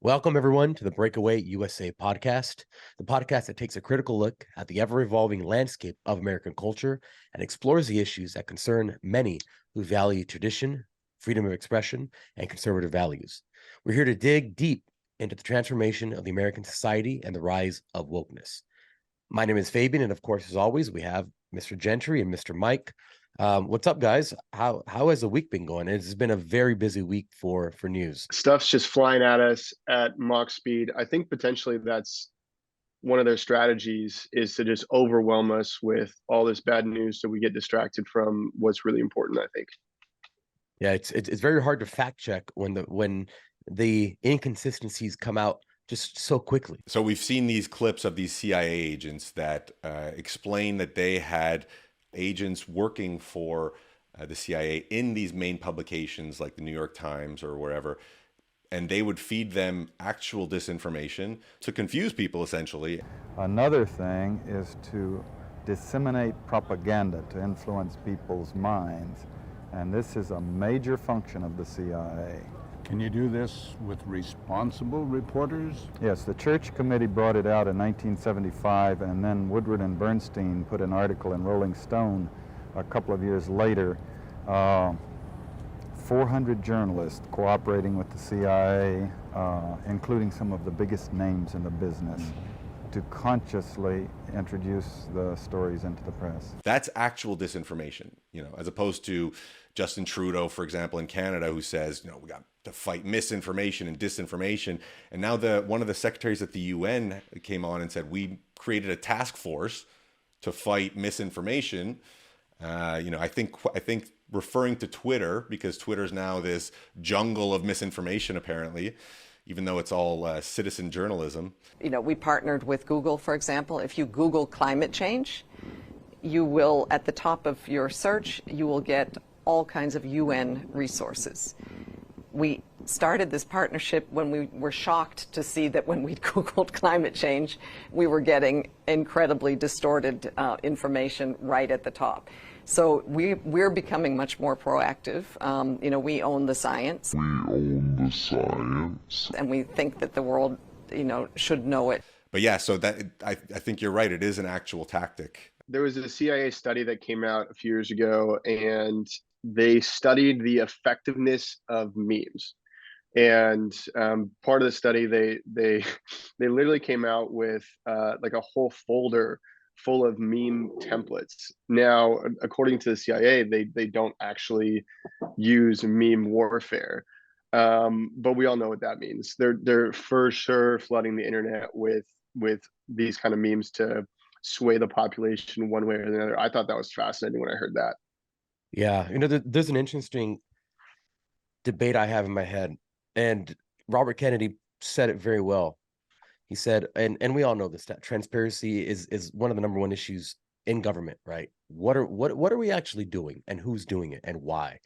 Welcome, everyone, to the Breakaway USA podcast, the podcast that takes a critical look at the ever evolving landscape of American culture and explores the issues that concern many who value tradition, freedom of expression, and conservative values. We're here to dig deep into the transformation of the American society and the rise of wokeness. My name is Fabian, and of course, as always, we have Mr. Gentry and Mr. Mike. What's up, guys? How has the week been going? It's been a very busy week for news. Stuff's just flying at us at Mach speed. I think potentially that's one of their strategies, is to just overwhelm us with all this bad news so we get distracted from what's really important, I think. Yeah, it's very hard to fact check when the inconsistencies come out just so quickly. So we've seen these clips of these CIA agents that explain that they had agents working for the CIA in these main publications like the New York Times or wherever, and they would feed them actual disinformation to confuse people, essentially. Another thing is to disseminate propaganda to influence people's minds, and this is a major function of the CIA. Can you do this with responsible reporters? Yes, the Church Committee brought it out in 1975, and then Woodward and Bernstein put an article in Rolling Stone a couple of years later. 400 journalists cooperating with the CIA, including some of the biggest names in the business, to consciously introduce the stories into the press. That's actual disinformation, as opposed to Justin Trudeau, for example, in Canada, who says, we got to fight misinformation and disinformation. And now one of the secretaries at the UN came on and said, we created a task force to fight misinformation. I think referring to Twitter, because Twitter's now this jungle of misinformation, apparently, even though it's all citizen journalism. We partnered with Google, for example. If you Google climate change, you will, at the top of your search, you will get all kinds of UN resources. We started this partnership when we were shocked to see that when we Googled climate change, we were getting incredibly distorted information right at the top. So we're becoming much more proactive. We own the science. And we think that the world, should know it. But yeah, so that I think you're right. It is an actual tactic. There was a CIA study that came out a few years ago, and they studied the effectiveness of memes. And part of the study, they literally came out with like a whole folder full of meme templates. Now, according to the CIA, they don't actually use meme warfare, but we all know what that means. They're for sure flooding the internet with these kind of memes to sway the population one way or the other. I thought that was fascinating when I heard that. Yeah, there's an interesting debate I have in my head, and Robert Kennedy said it very well. He said, and we all know this, that transparency is one of the number one issues in government, right? What are we actually doing, and who's doing it, and why?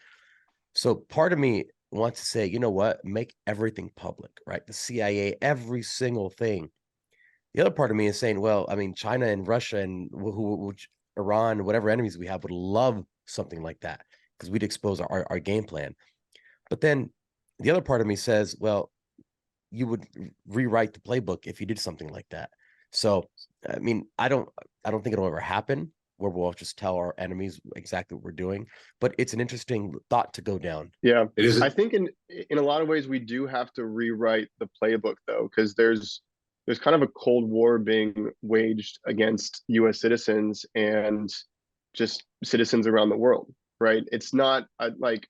So part of me wants to say, you know what, make everything public, right? The CIA, every single thing. The other part of me is saying, well, I mean, China and Russia and Iran, whatever enemies we have, would love something like that because we'd expose our game plan. But then the other part of me says, well, you would rewrite the playbook if you did something like that. So, I mean, I don't think it'll ever happen where we'll just tell our enemies exactly what we're doing, but it's an interesting thought to go down. Yeah, it is. I think in a lot of ways we do have to rewrite the playbook, though, because there's kind of a Cold War being waged against U.S. citizens and just citizens around the world, right? It's not like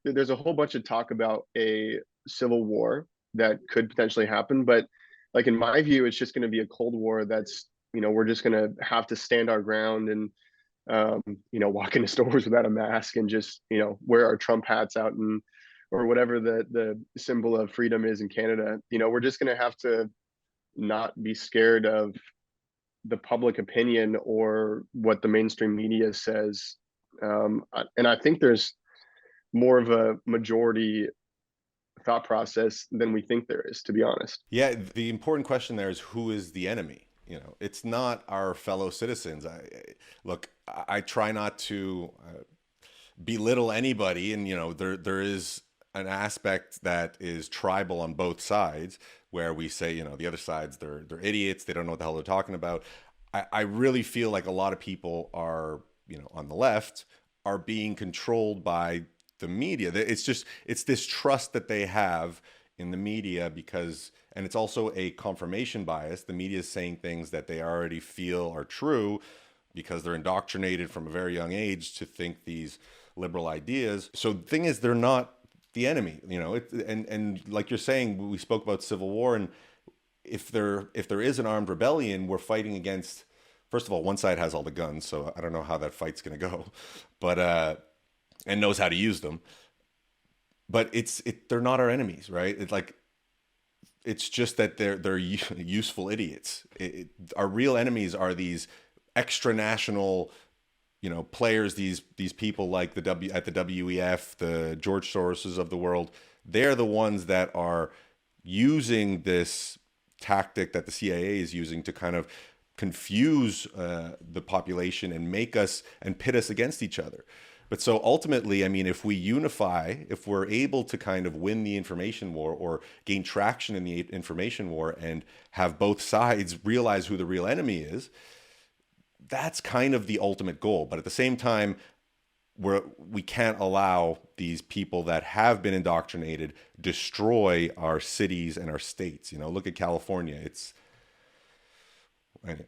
there's a whole bunch of talk about a civil war that could potentially happen, but like in my view, it's just going to be a Cold War that's, we're just going to have to stand our ground and walk into stores without a mask and just wear our Trump hats out and or whatever the symbol of freedom is in Canada. We're just going to have to not be scared of the public opinion or what the mainstream media says, and I think there's more of a majority thought process than we think there is, to be honest. Yeah, the important question there is, who is the enemy? It's not our fellow citizens. I try not to belittle anybody, and there is an aspect that is tribal on both sides, where we say, you know, the other side's they're idiots, they don't know what the hell they're talking about. I really feel like a lot of people are, you know, on the left are being controlled by the media. It's this trust that they have in the media, because, and it's also a confirmation bias. The media is saying things that they already feel are true because they're indoctrinated from a very young age to think these liberal ideas. So the thing is, they're not the enemy, you know. And like you're saying, we spoke about civil war, and if there is an armed rebellion, we're fighting against, first of all, one side has all the guns, so I don't know how that fight's going to go, but and knows how to use them. But they're not our enemies, right? It's just that they're useful idiots. Our real enemies are these extra national, you know, players, these people like at the WEF, the George Soroses of the world. They're the ones that are using this tactic that the CIA is using to kind of confuse the population and make us and pit us against each other. But so ultimately, I mean, if we unify, if we're able to kind of win the information war or gain traction in the information war and have both sides realize who the real enemy is, that's kind of the ultimate goal. But at the same time, we can't allow these people that have been indoctrinated destroy our cities and our states. You know, look at California.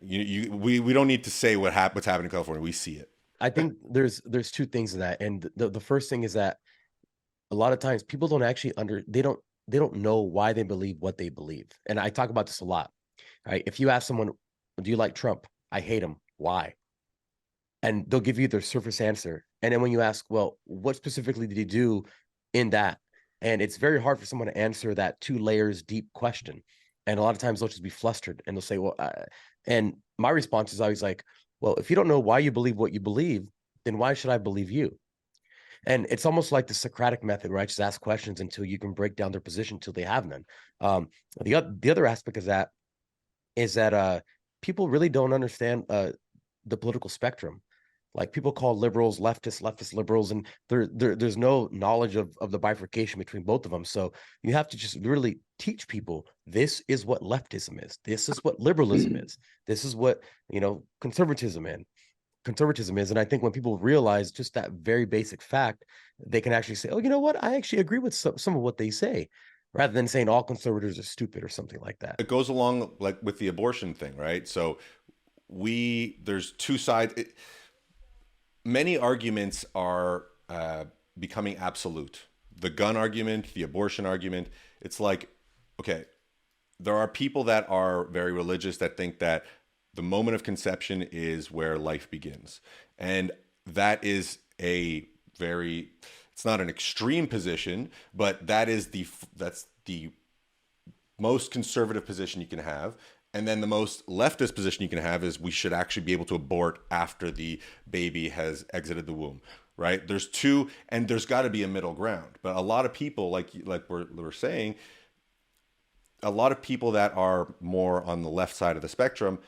We don't need to say what's happening in California. We see it. I think there's two things in that, and the first thing is that a lot of times people don't actually they don't know why they believe what they believe, and I talk about this a lot. Right? If you ask someone, "Do you like Trump?" "I hate him." "Why?" And they'll give you their surface answer, and then when you ask, "Well, what specifically did he do in that?" And it's very hard for someone to answer that 2 layers deep question, and a lot of times they'll just be flustered and they'll say, "Well," and my response is always like, well, if you don't know why you believe what you believe, then why should I believe you? And it's almost like the Socratic method, where I just ask questions until you can break down their position until they have none. The other aspect of that is that people really don't understand the political spectrum. Like, people call liberals leftist liberals, and there's no knowledge of the bifurcation between both of them. So you have to just really teach people, this is what leftism is. This is what liberalism is. This is what, you know, conservatism is. And I think when people realize just that very basic fact, they can actually say, oh, you know what? I actually agree with some of what they say, rather than saying all conservatives are stupid or something like that. It goes along like with the abortion thing, right? So there's two sides. Many arguments are becoming absolute. The gun argument, the abortion argument. It's like, okay, there are people that are very religious that think that the moment of conception is where life begins. And that is it's not an extreme position, but that's the most conservative position you can have. And then the most leftist position you can have is we should actually be able to abort after the baby has exited the womb, right? There's two, and there's got to be a middle ground. But a lot of people, like we're saying, a lot of people that are more on the left side of the spectrum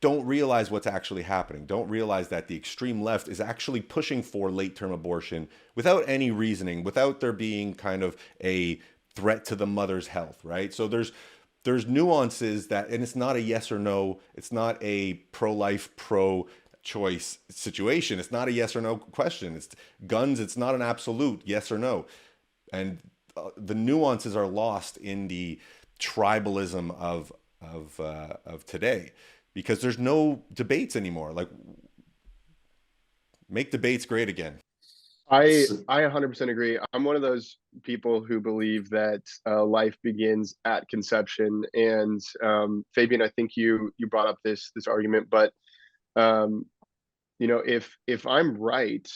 don't realize what's actually happening, don't realize that the extreme left is actually pushing for late-term abortion without any reasoning, without there being kind of a threat to the mother's health, right? So there's nuances that, and it's not a yes or no. It's not a pro-life, pro-choice situation. It's not a yes or no question. It's guns. It's not an absolute yes or no. And the nuances are lost in the tribalism of today, because there's no debates anymore. Like, make debates great again. I 100% agree. I'm one of those people who believe that life begins at conception. And Fabian, I think you brought up this argument, but you know, if I'm right,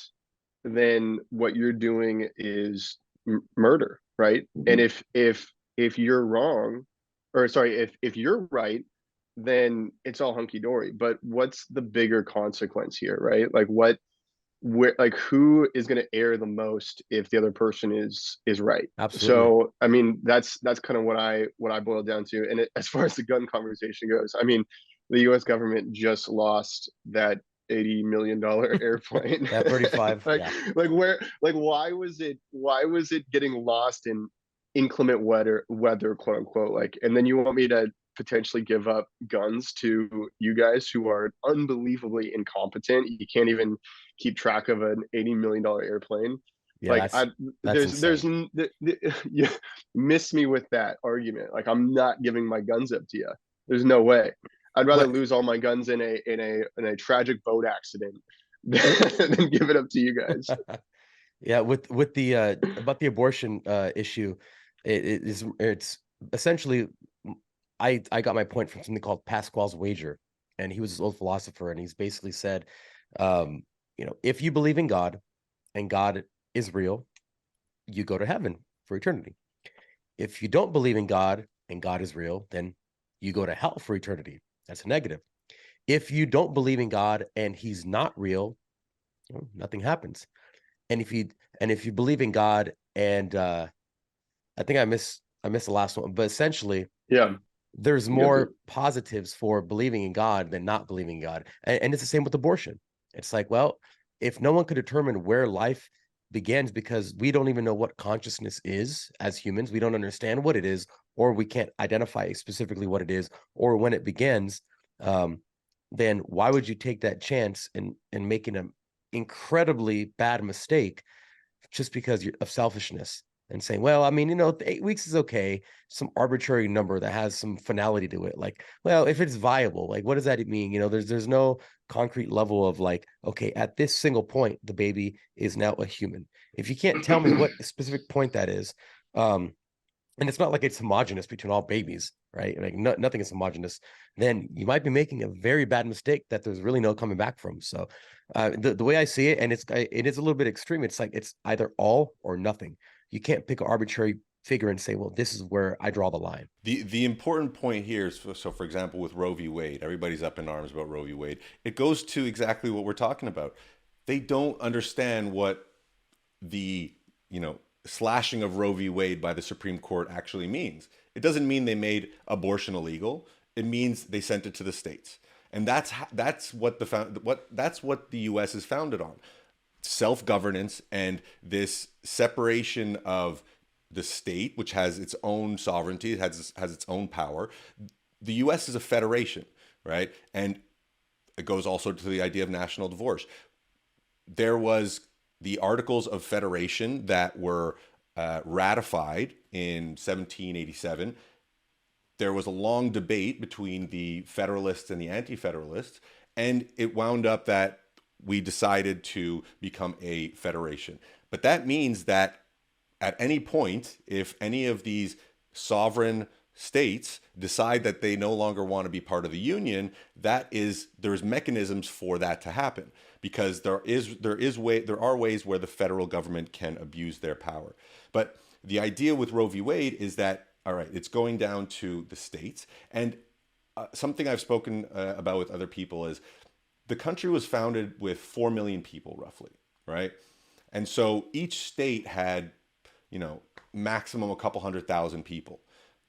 then what you're doing is murder, right? And if you're wrong, or sorry, if you're right, then it's all hunky dory. But what's the bigger consequence here, right? Like, who is going to err the most if the other person is right? Absolutely. So I mean, that's kind of what I boil down to. And as far as the gun conversation goes, I mean, the US government just lost that $80 million airplane. That 35. like, Yeah. why was it getting lost in inclement weather, quote unquote? Like, and then you want me to potentially give up guns to you guys who are unbelievably incompetent. You can't even keep track of an $80 million airplane. Yeah, Like, that's insane. you miss me with that argument. Like, I'm not giving my guns up to you. There's no way. I'd rather What lose all my guns in a tragic boat accident than give it up to you guys. Yeah, with the about the abortion issue, it's essentially I got my point from something called Pascal's wager, and he was this old philosopher, and he's basically said, if you believe in God and God is real, you go to heaven for eternity. If you don't believe in God and God is real, then you go to hell for eternity. That's a negative. If you don't believe in God and he's not real, nothing happens. And if you believe in God and I think I missed the last one, but essentially Yeah, there's you got more positives for believing in God than not believing in God. And it's the same with abortion. It's like, well, if no one could determine where life begins, because we don't even know what consciousness is as humans, we don't understand what it is, or we can't identify specifically what it is or when it begins, then why would you take that chance in making an incredibly bad mistake just because of selfishness and saying, well, I mean, 8 weeks is okay, some arbitrary number that has some finality to it. Like, well, if it's viable, like, what does that mean? There's no concrete level of like, okay, at this single point, the baby is now a human. If you can't tell me what specific point that is, and it's not like it's homogenous between all babies, right? Like nothing is homogenous. Then you might be making a very bad mistake that there's really no coming back from. So the way I see it, and it is a little bit extreme. It's like it's either all or nothing. You can't pick an arbitrary figure and say, well, this is where I draw the line. The important point here is, so for example, with Roe v. Wade, everybody's up in arms about Roe v. Wade. It goes to exactly what we're talking about. They don't understand what the, slashing of Roe v. Wade by the Supreme Court actually means. It doesn't mean they made abortion illegal. It means they sent it to the states. And that's what the US is founded on. Self-governance and this separation of the state, which has its own sovereignty, it has its own power. The US is a federation, right? And it goes also to the idea of national divorce. There was the Articles of Federation that were ratified in 1787. There was a long debate between the Federalists and the Anti-Federalists, and it wound up that we decided to become a federation. But that means that at any point, if any of these sovereign states decide that they no longer want to be part of the union, there's mechanisms for that to happen, because there are ways where the federal government can abuse their power. But the idea with Roe v. Wade is that, all right, it's going down to the states. And something I've spoken about with other people is the country was founded with 4 million people roughly, right? And so each state had, maximum a couple 100,000 people.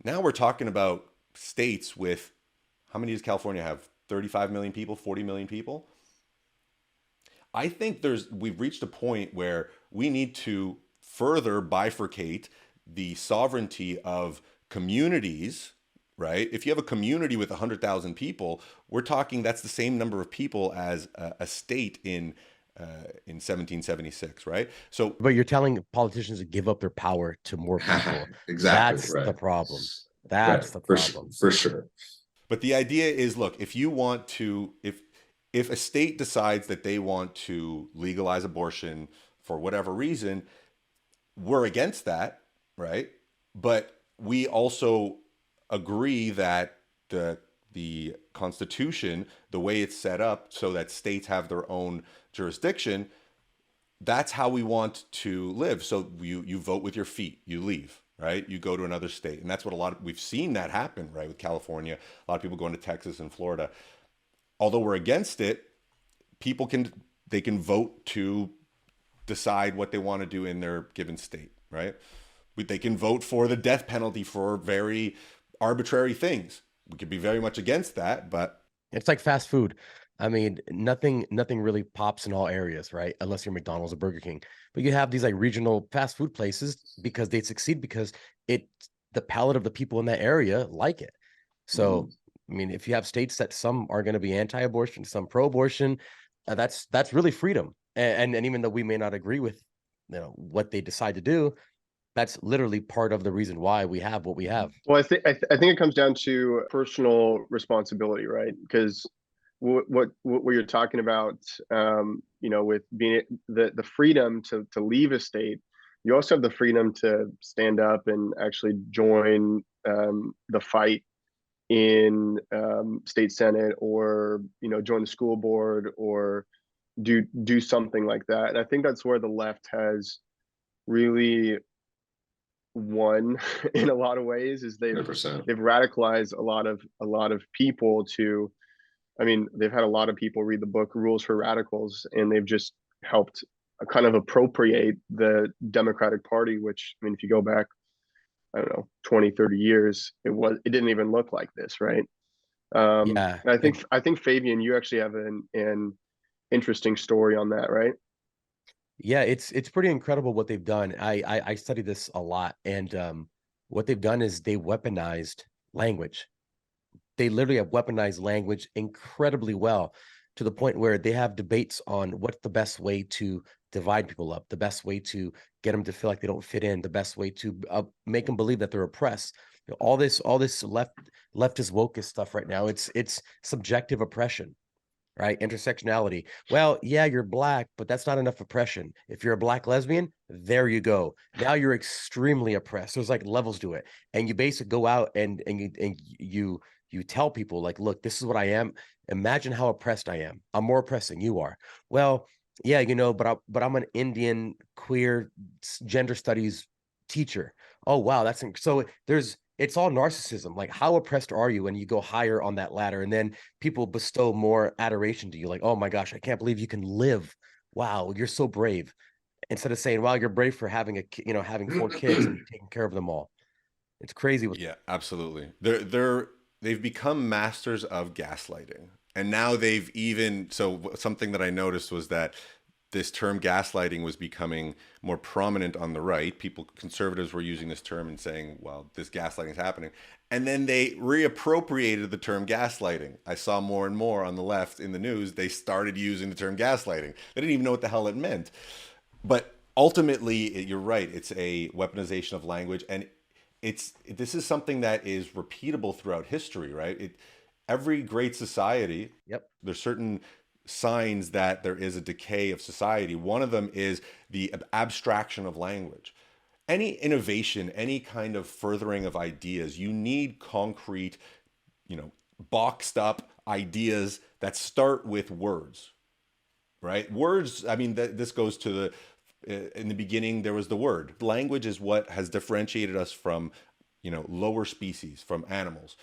Now we're talking about states with, how many does California have? 35 million people, 40 million people? I think we've reached a point where we need to further bifurcate the sovereignty of communities, right? If you have a community with 100,000 people, we're talking that's the same number of people as a state in 1776, right? So, but you're telling politicians to give up their power to more people. Exactly. That's right. the problem. That's the problem. For sure. But the idea is, look, if you want to, if a state decides that they want to legalize abortion for whatever reason, we're against that, right? But we also agree that the Constitution, the way it's set up so that states have their own jurisdiction, that's how we want to live. So you vote with your feet, you leave, right? You go to another state. And that's what we've seen that happen, right? With California, a lot of people going to Texas and Florida. Although we're against it, people can vote to decide what they want to do in their given state, right? They can vote for the death penalty for very arbitrary things. We could be very much against that, but it's like fast food. I mean, nothing really pops in all areas, right? Unless you're McDonald's or Burger King. But you have these like regional fast food places because they succeed because it the palate of the people in that area like it. So, I mean, if you have states that some are going to be anti-abortion, some pro-abortion, that's really freedom. And even though we may not agree with what they decide to do, that's literally part of the reason why we have what we have. Well, I think it comes down to personal responsibility, right? Because what you're talking about, with being the freedom to leave a state, you also have the freedom to stand up and actually join the fight in state senate, or join the school board, or do something like that. And I think that's where the left has really won in a lot of ways, is they've 100%. radicalized a lot of people to, I mean, they've had a lot of people read the book Rules for Radicals, and they've just helped kind of appropriate the Democratic Party, which, I mean, if you go back, I don't know, 20, 30 years, it didn't even look like this, right? Yeah. And I think Fabian, you actually have an interesting story on that, right? Yeah, it's pretty incredible what they've done. I study this a lot, and what they've done is they weaponized language. They literally have weaponized language incredibly well, to the point where they have debates on what's the best way to divide people up, the best way to get them to feel like they don't fit in, the best way to make them believe that they're oppressed. All this leftist wokeist stuff right now. It's subjective oppression, right? Intersectionality. Well, yeah, you're black, but that's not enough oppression. If you're a black lesbian, there you go. Now you're extremely oppressed. There's like levels to it. And you basically go out and you tell people like, look, this is what I am. Imagine how oppressed I am. I'm more oppressed than you are. Well, yeah, but I'm an Indian queer gender studies teacher. Oh, wow, so it's all narcissism. Like, how oppressed are you? And you go higher on that ladder, and then people bestow more adoration to you. Like, oh my gosh, I can't believe you can live. Wow, you're so brave. Instead of saying, wow, you're brave for having 4 kids and taking care of them all. It's crazy. Yeah, absolutely. They've become masters of gaslighting. And now something that I noticed was that this term gaslighting was becoming more prominent on the right. Conservatives were using this term and saying, well, this gaslighting is happening. And then they reappropriated the term gaslighting. I saw more and more on the left in the news, they started using the term gaslighting. They didn't even know what the hell it meant. But ultimately, you're right. It's a weaponization of language. And this is something that is repeatable throughout history, right? Every great society, Yep. there's certain signs that there is a decay of society. One of them is the abstraction of language. Any innovation, any kind of furthering of ideas, you need concrete, boxed up ideas that start with words, right? Words, I mean, this goes to in the beginning, there was the word. Language is what has differentiated us from, lower species, from animals.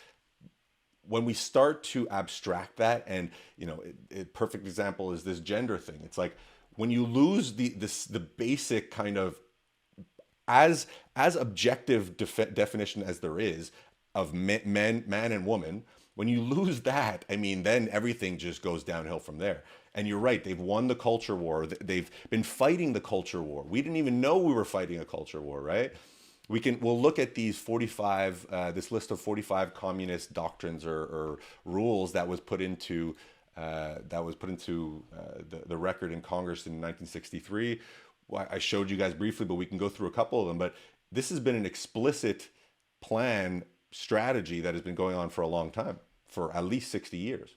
When we start to abstract that, and a perfect example is this gender thing. It's like when you lose the basic kind of as objective definition as there is of man and woman. When you lose that, I mean, then everything just goes downhill from there. And you're right, they've won the culture war. They've been fighting the culture war. We didn't even know we were fighting a culture war, right? We'll look at these 45, this list of 45 communist doctrines or rules that was put into the record in Congress in 1963. Well, I showed you guys briefly, but we can go through a couple of them. But this has been an explicit plan strategy that has been going on for a long time, for at least 60 years.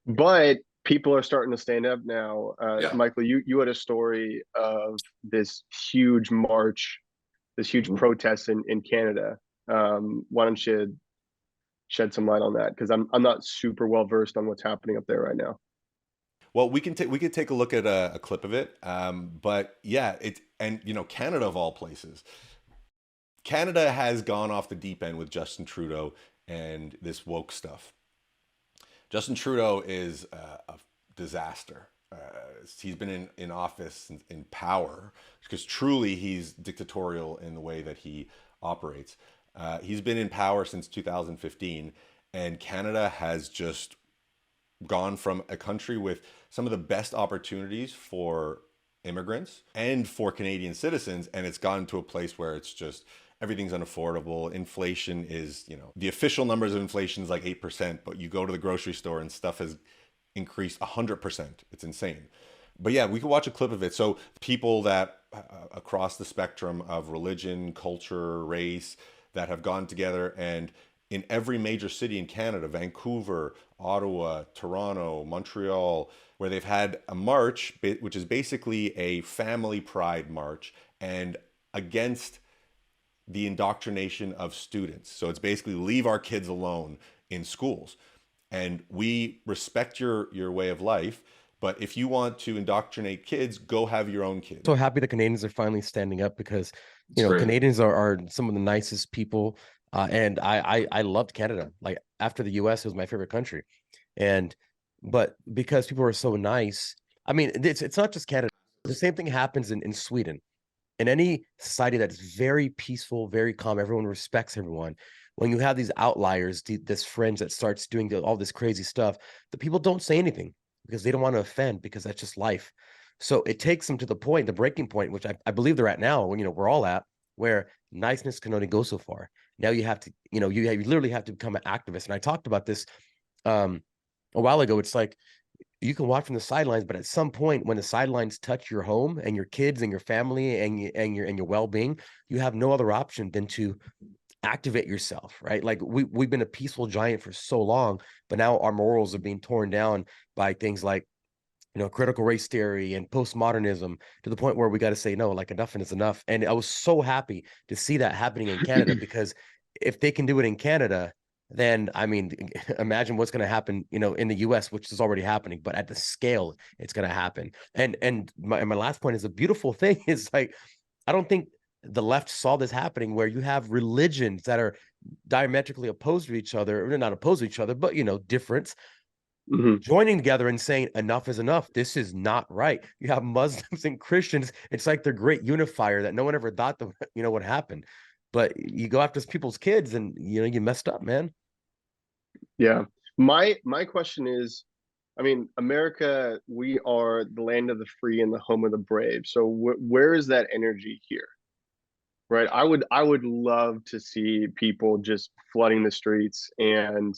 But people are starting to stand up now. Yeah. Michael, you had a story of this huge march, this huge protest in Canada. Why don't you shed some light on that? Because I'm not super well versed on what's happening up there right now. Well, we could take a look at a clip of it. But yeah, Canada of all places. Canada has gone off the deep end with Justin Trudeau and this woke stuff. Justin Trudeau is a disaster. He's been in office, in power, because truly he's dictatorial in the way that he operates. He's been in power since 2015, and Canada has just gone from a country with some of the best opportunities for immigrants and for Canadian citizens, and it's gotten to a place where it's just everything's unaffordable. Inflation is, the official numbers of inflation is like 8%, but you go to the grocery store and stuff has increased 100%. It's insane. But yeah, we could watch a clip of it. So people that across the spectrum of religion, culture, race, that have gone together, and in every major city in Canada, Vancouver, Ottawa, Toronto, Montreal, where they've had a march, which is basically a family pride march, and against the indoctrination of students. So it's basically leave our kids alone in schools. And we respect your way of life, but if you want to indoctrinate kids, go have your own kids. So happy the Canadians are finally standing up, because It's great. Canadians are some of the nicest people, and I loved Canada. Like, after the US, it was my favorite country, but because people are so nice, I mean, it's not just Canada. The same thing happens in Sweden. In any society that's very peaceful, very calm, everyone respects everyone. When you have these outliers, this fringe that starts doing all this crazy stuff, the people don't say anything because they don't want to offend, because that's just life. So it takes them to the breaking point, which I believe they're at now, when we're all at, where niceness can only go so far. Now you have to, you literally have to become an activist. And I talked about this a while ago. It's like, you can watch from the sidelines, but at some point, when the sidelines touch your home and your kids and your family and your well-being, you have no other option than to activate yourself, right? Like, we've been a peaceful giant for so long, but now our morals are being torn down by things like, critical race theory and postmodernism, to the point where we got to say, no, like, enough is enough. And I was so happy to see that happening in Canada, because if they can do it in Canada, then, I mean, imagine what's going to happen, in the US, which is already happening, but at the scale it's going to happen. And my last point is, a beautiful thing is, like, I don't think the left saw this happening, where you have religions that are diametrically opposed to each other, or not opposed to each other, but, different, joining together and saying, enough is enough. This is not right. You have Muslims and Christians. It's like the great unifier that no one ever thought would happen. But you go after people's kids, and, you messed up, man. Yeah. My question is, I mean, America, we are the land of the free and the home of the brave. So where is that energy here? Right? I would love to see people just flooding the streets, and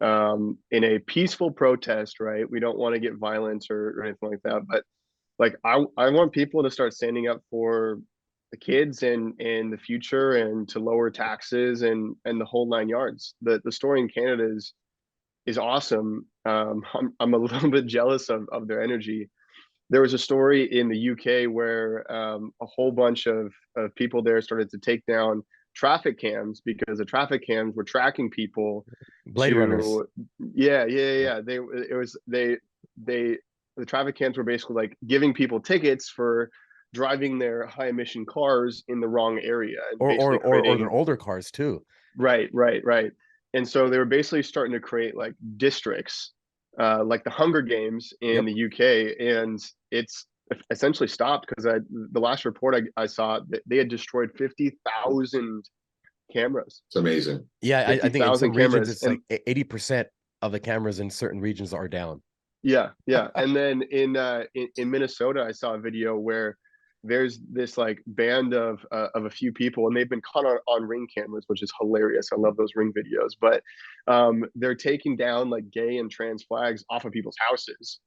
in a peaceful protest, right? We don't want to get violence or anything like that, but like, I want people to start standing up for the kids and the future, and to lower taxes and the whole 9 yards. The story in Canada is awesome. I'm a little bit jealous of their energy. There was a story in the UK where a whole bunch of people there started to take down traffic cams, because the traffic cams were tracking people. Blade Runners. Yeah. The traffic cams were basically like giving people tickets for driving their high emission cars in the wrong area, and Or creating, their older cars too. right. And so they were basically starting to create like districts, like the Hunger Games in the UK, and it's essentially stopped, because the last report I saw, that they had destroyed 50,000 cameras. It's amazing. Yeah, I think in some regions it's and, like 80% of the cameras in certain regions are down. Yeah. And then in Minnesota, I saw a video where there's this like band of a few people, and they've been caught on Ring cameras, which is hilarious. I love those Ring videos, but they're taking down like gay and trans flags off of people's houses.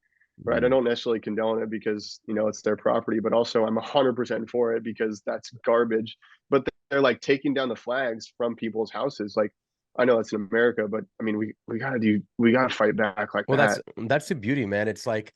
Right. I don't necessarily condone it, because it's their property, but also I'm 100% for it, because that's garbage. But they're like taking down the flags from people's houses. Like, I know it's in America, but I mean, we gotta fight back like that. That's the beauty, man. It's like,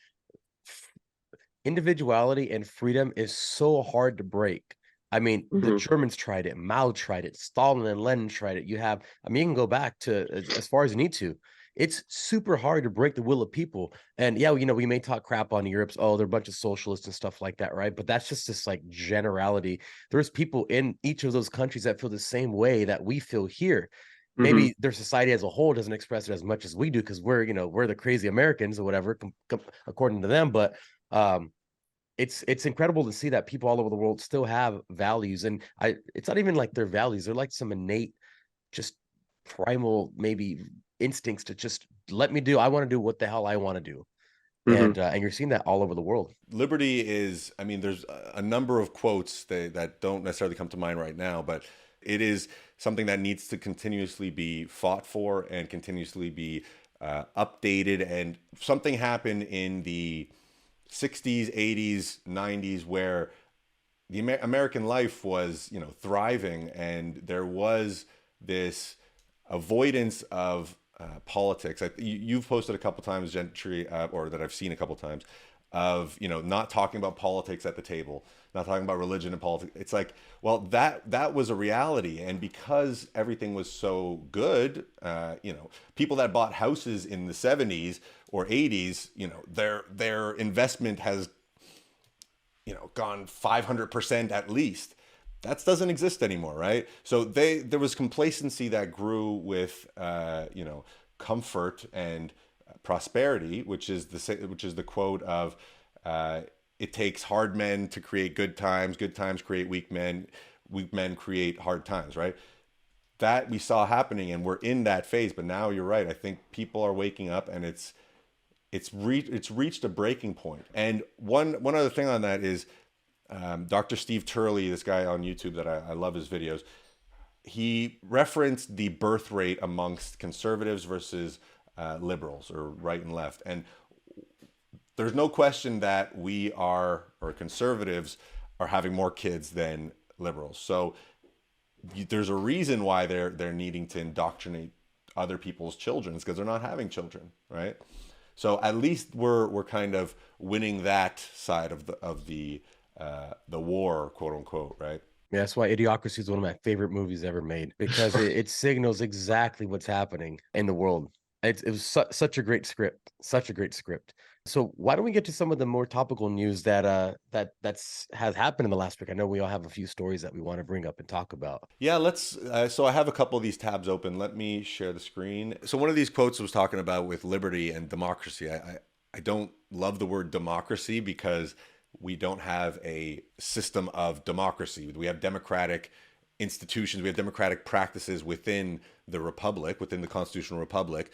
individuality and freedom is so hard to break. I mean, the Germans tried it, Mao tried it, Stalin and Lenin tried it. You can go back to as far as you need to. It's super hard to break the will of people. And yeah, we may talk crap on Europe's, oh, they're a bunch of socialists and stuff like that, right? But that's just this like generality. There's people in each of those countries that feel the same way that we feel here. Maybe their society as a whole doesn't express it as much as we do, because we're the crazy Americans or whatever, according to them. But it's incredible to see that people all over the world still have values, and it's not even like their values; they're like some innate, just primal, maybe instincts to just let me do. I want to do what the hell I want to do. Mhm. And you're seeing that all over the world. Liberty is, I mean, there's a number of quotes that don't necessarily come to mind right now, but it is something that needs to continuously be fought for and continuously be updated. And something happened in the 60s, 80s, 90s where the American life was, you know, thriving, and there was this avoidance of politics. You've posted a couple times, Gentry, or that I've seen a couple times, of, you know, not talking about politics at the table, not talking about religion and politics. It's like, well, that was a reality, and because everything was so good, you know, people that bought houses in the 70s or 80s, you know, their investment has, you know, gone 500% at least. That doesn't exist anymore, right? So there was complacency that grew with you know, comfort and prosperity, which is the quote of it takes hard men to create good times create weak men create hard times, right? That we saw happening, and we're in that phase. But now you're right. I think people are waking up, and it's reached a breaking point. And one other thing on that is Dr. Steve Turley, this guy on YouTube that I love his videos. He referenced the birth rate amongst conservatives versus liberals, or right and left. And there's no question that conservatives are having more kids than liberals. So there's a reason why they're needing to indoctrinate other people's children, because they're not having children, right? So at least we're kind of winning that side of the war, quote unquote, right? Yeah, that's why Idiocracy is one of my favorite movies ever made, because it signals exactly what's happening in the world. It was such a great script, such a great script. So why don't we get to some of the more topical news that has happened in the last week? I know we all have a few stories that we want to bring up and talk about. Yeah, let's. So I have a couple of these tabs open. Let me share the screen. So one of these quotes was talking about with liberty and democracy. I don't love the word democracy, because we don't have a system of democracy. We have democratic institutions, we have democratic practices within the republic, within the constitutional republic.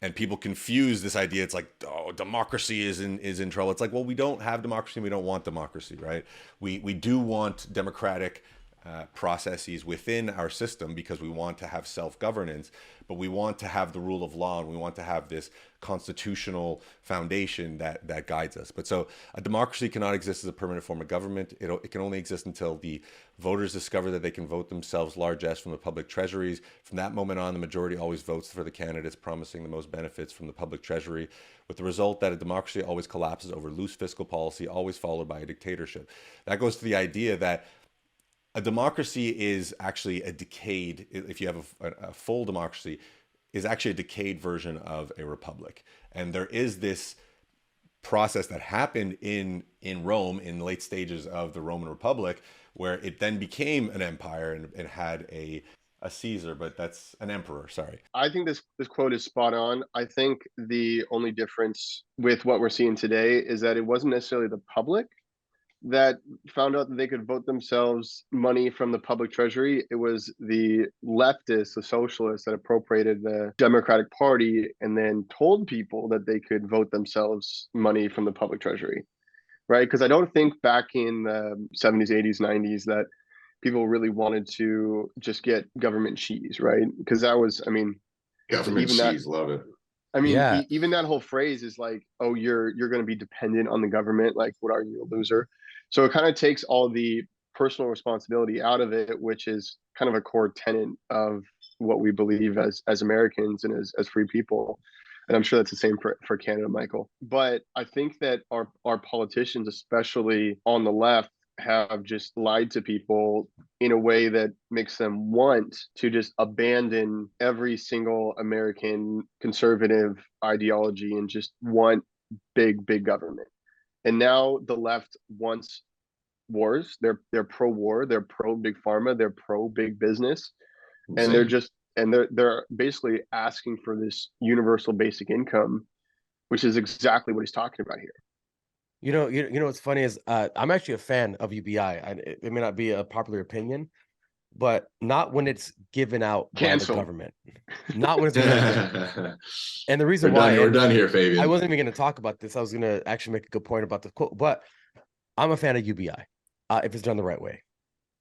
And people confuse this idea. It's like, oh, democracy is in trouble. It's like, well, we don't have democracy, and we don't want democracy, right? We do want democratic processes within our system, because we want to have self-governance, but we want to have the rule of law, and we want to have this constitutional foundation that guides us. But so a democracy cannot exist as a permanent form of government. It can only exist until the voters discover that they can vote themselves largesse from the public treasuries. From that moment on, the majority always votes for the candidates promising the most benefits from the public treasury, with the result that a democracy always collapses over loose fiscal policy, always followed by a dictatorship. That goes to the idea that a democracy is actually a decayed, if you have a full democracy, is actually a decayed version of a republic. And there is this process that happened in Rome in the late stages of the Roman Republic, where it then became an empire and had a Caesar, but that's an emperor, sorry. I think this quote is spot on. I think the only difference with what we're seeing today is that it wasn't necessarily the public that found out that they could vote themselves money from the public treasury. It was the leftists, the socialists, that appropriated the Democratic Party and then told people that they could vote themselves money from the public treasury, right? Because I don't think back in the 70s, 80s, 90s that people really wanted to just get government cheese, right? Because that was, I mean, Government even that, cheese, love it. I mean, Yeah. even that whole phrase is like, oh, you're going to be dependent on the government. Like, what are you, a loser? So it kind of takes all the personal responsibility out of it, which is kind of a core tenet of what we believe as Americans and as free people. And I'm sure that's the same for Canada, Michael. But I think that our politicians, especially on the left, have just lied to people in a way that makes them want to just abandon every single American conservative ideology and just want big government. And now the left wants wars. They're pro war, they're pro big pharma, they're pro big business, and they're basically asking for this universal basic income, which is exactly what he's talking about here. You know what's funny is I'm actually a fan of UBI. It may not be a popular opinion, but not when it's given out by the Cancel. government. Not when it's given out by the government. And the reason We're why, done. We're and done here, I Fabian. wasn't even going to talk about this. I was going to actually make a good point about the quote, but I'm a fan of UBI if it's done the right way,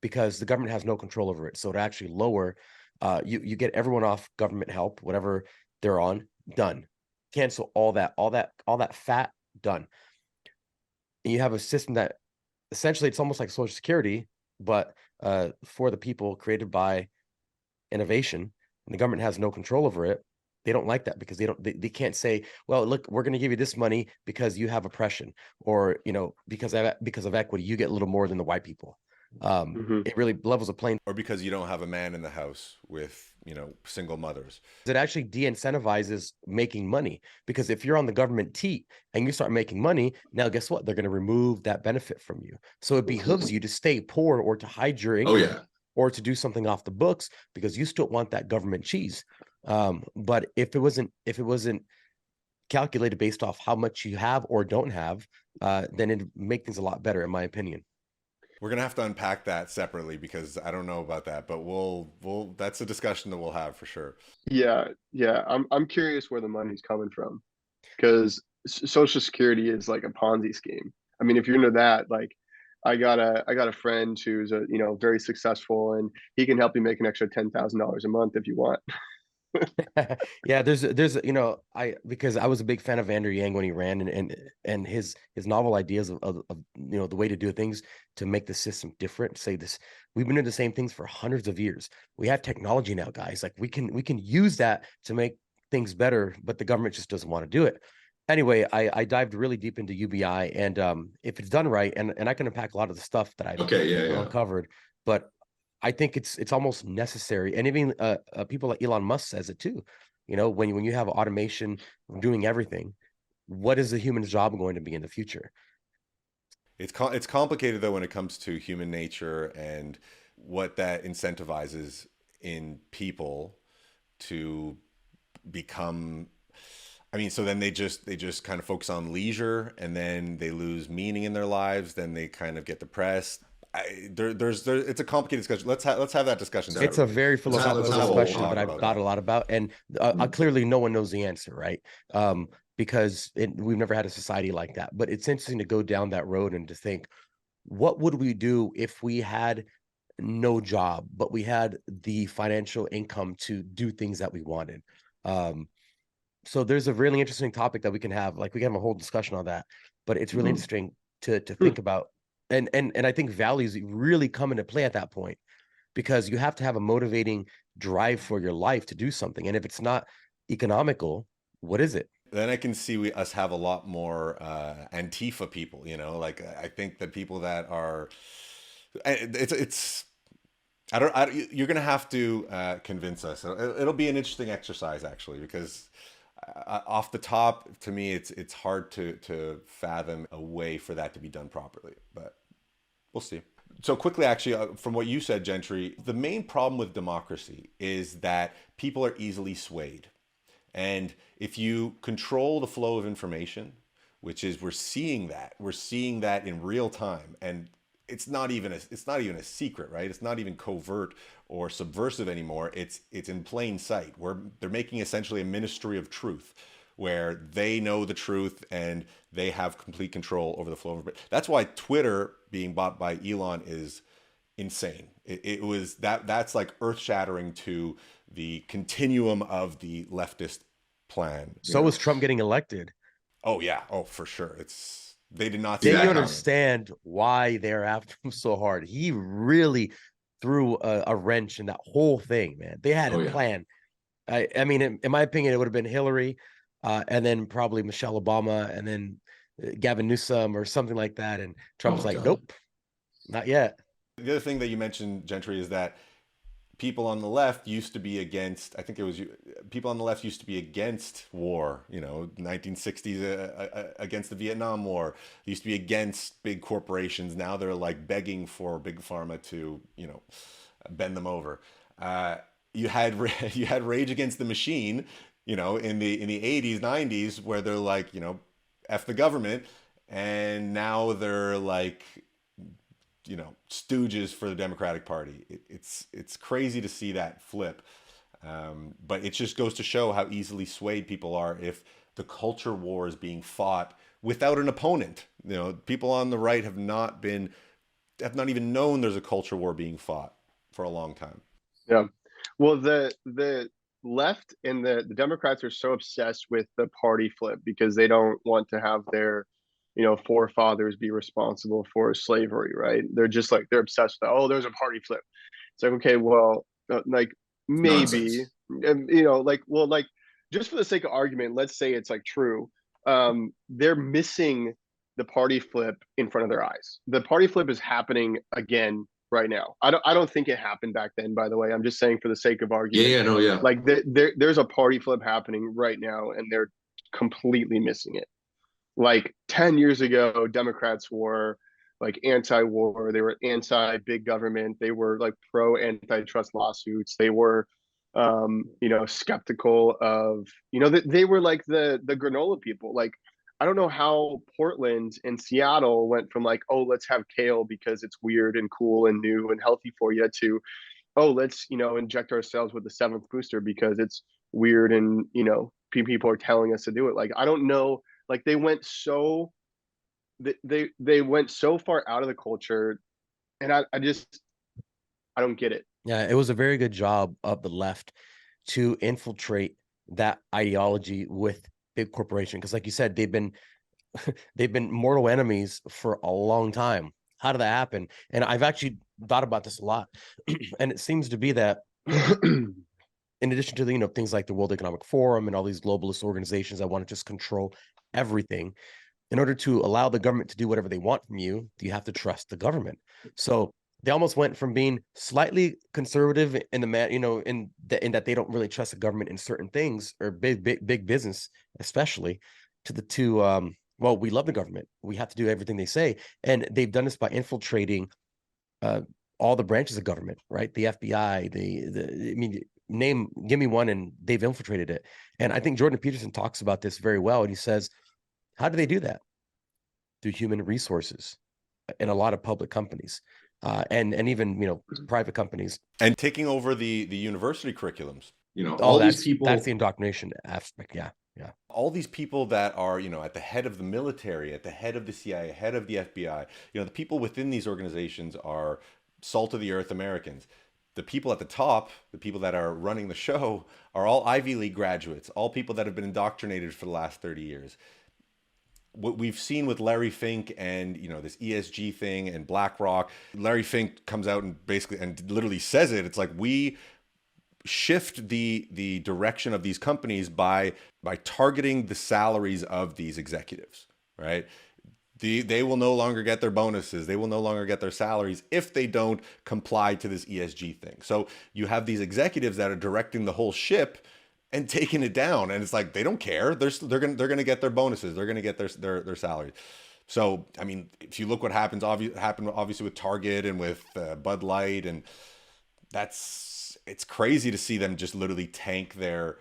because the government has no control over it. So to actually lower, you get everyone off government help, whatever they're on, done. Cancel all that fat, done. And you have a system that essentially it's almost like Social Security, but for the people, created by innovation, and the government has no control over it. They don't like that because they can't say, well, look, we're going to give you this money because you have oppression, or because of equity, you get a little more than the white people. It really levels a playing. Or because you don't have a man in the house with, single mothers. It actually de-incentivizes making money, because if you're on the government teat and you start making money, now guess what? They're going to remove that benefit from you. So it behooves you to stay poor or to hide your income. Oh yeah. Or to do something off the books, because you still want that government cheese. But if it wasn't calculated based off how much you have or don't have, then it'd make things a lot better, in my opinion. We're gonna have to unpack that separately, because I don't know about that, but we'll that's a discussion that we'll have for sure. Yeah, I'm curious where the money's coming from, because Social Security is like a Ponzi scheme. I mean, if you're into that, like, I got a friend who's very successful, and he can help you make an extra $10,000 a month if you want. Yeah, there's because I was a big fan of Andrew Yang when he ran, and his novel ideas of the way to do things to make the system different. Say this, we've been doing the same things for hundreds of years. We have technology now, guys. Like we can use that to make things better, but the government just doesn't want to do it. Anyway, I dived really deep into UBI, and if it's done right, and I can unpack a lot of the stuff that I've uncovered, but I think it's almost necessary. And even people like Elon Musk says it too. When you have automation doing everything, what is the human's job going to be in the future? It's complicated though when it comes to human nature and what that incentivizes in people to become. I mean, so then they just kind of focus on leisure, and then they lose meaning in their lives. Then they kind of get depressed. It's a complicated discussion. Let's have that discussion. It's a very philosophical question that I've thought a lot about, and clearly no one knows the answer, right? Because we've never had a society like that. But it's interesting to go down that road and to think, what would we do if we had no job, but we had the financial income to do things that we wanted? So there's a really interesting topic that we can have. Like, we can have a whole discussion on that, but it's really interesting to think about. And I think values really come into play at that point, because you have to have a motivating drive for your life to do something. And if it's not economical, what is it? Then I can see us have a lot more Antifa people, like I think that people that are, you're going to have to convince us. It'll be an interesting exercise, actually, because off the top, to me, it's hard to fathom a way for that to be done properly, but we'll see. So quickly, actually, from what you said, Gentry, the main problem with democracy is that people are easily swayed. And if you control the flow of information, which is we're seeing that in real time, and it's not even a secret, right? It's not even covert or subversive anymore. It's in plain sight, where they're making essentially a ministry of truth, where they know the truth and they have complete control over the flow of it. That's why Twitter being bought by Elon is insane. That's like earth-shattering to the continuum of the leftist plan. So is Trump getting elected? Oh yeah. Oh, for sure. They did not. Then you understand why they're after him so hard. He really threw a wrench in that whole thing, man. They had a plan. I mean, in my opinion, it would have been Hillary, and then probably Michelle Obama, and then Gavin Newsom or something like that. And Trump's nope, not yet. The other thing that you mentioned, Gentry, is that people on the left used to be against, I think it was people on the left used to be against war, 1960s against the Vietnam War. They used to be against big corporations. Now they're like begging for big pharma to, bend them over. You had Rage Against the Machine, in the 80s, 90s, where they're like, F the government. And now they're like stooges for the Democratic Party. It's crazy to see that flip. But it just goes to show how easily swayed people are if the culture war is being fought without an opponent. People on the right have not even known there's a culture war being fought for a long time. Yeah. Well, the left and the Democrats are so obsessed with the party flip because they don't want to have their, forefathers be responsible for slavery, right? They're just like, they're obsessed with, oh, there's a party flip. It's like, okay, well, like maybe, like just for the sake of argument, let's say it's like true. They're missing the party flip in front of their eyes. The party flip is happening again right now. I don't think it happened back then, by the way. I'm just saying for the sake of argument. Yeah. Like there's a party flip happening right now and they're completely missing it. Like 10 years ago, Democrats were like anti-war, they were anti-big government, they were like pro-antitrust lawsuits, they were skeptical of, they were like the granola people. Like, I don't know how Portland and Seattle went from like, oh, let's have kale because it's weird and cool and new and healthy for you, to, oh, let's, inject ourselves with the 7th booster because it's weird and, people are telling us to do it. Like, I don't know, like they went so far out of the culture, and I don't get it. Yeah, it was a very good job of the left to infiltrate that ideology with big corporation, because like you said, they've been mortal enemies for a long time. How did that happen? And I've actually thought about this a lot. And it seems to be that in addition to the, things like the World Economic Forum and all these globalist organizations that want to just control everything, in order to allow the government to do whatever they want from you, you have to trust the government. So they almost went from being slightly conservative in the in that they don't really trust the government in certain things, or big business especially, to well, we love the government, we have to do everything they say. And they've done this by infiltrating all the branches of government, right? The FBI, give me one, and they've infiltrated it. And I think Jordan Peterson talks about this very well, and he says, how do they do that? Through human resources in a lot of public companies, and even private companies, and taking over the university curriculums. All these people. That's the indoctrination aspect. Yeah. All these people that are at the head of the military, at the head of the CIA, head of the FBI. The people within these organizations are salt of the earth Americans. The people at the top, the people that are running the show, are all Ivy League graduates, all people that have been indoctrinated for the last 30 years. What we've seen with Larry Fink and this ESG thing and BlackRock, Larry Fink comes out and basically and literally says it. It's like, we shift the direction of these companies by targeting the salaries of these executives, right? They will no longer get their bonuses. They will no longer get their salaries if they don't comply to this ESG thing. So you have these executives that are directing the whole ship and taking it down, and it's like they don't care. They're gonna get their bonuses. They're gonna get their salaries. So I mean, if you look what happened obviously with Target and with Bud Light, and it's crazy to see them just literally tank their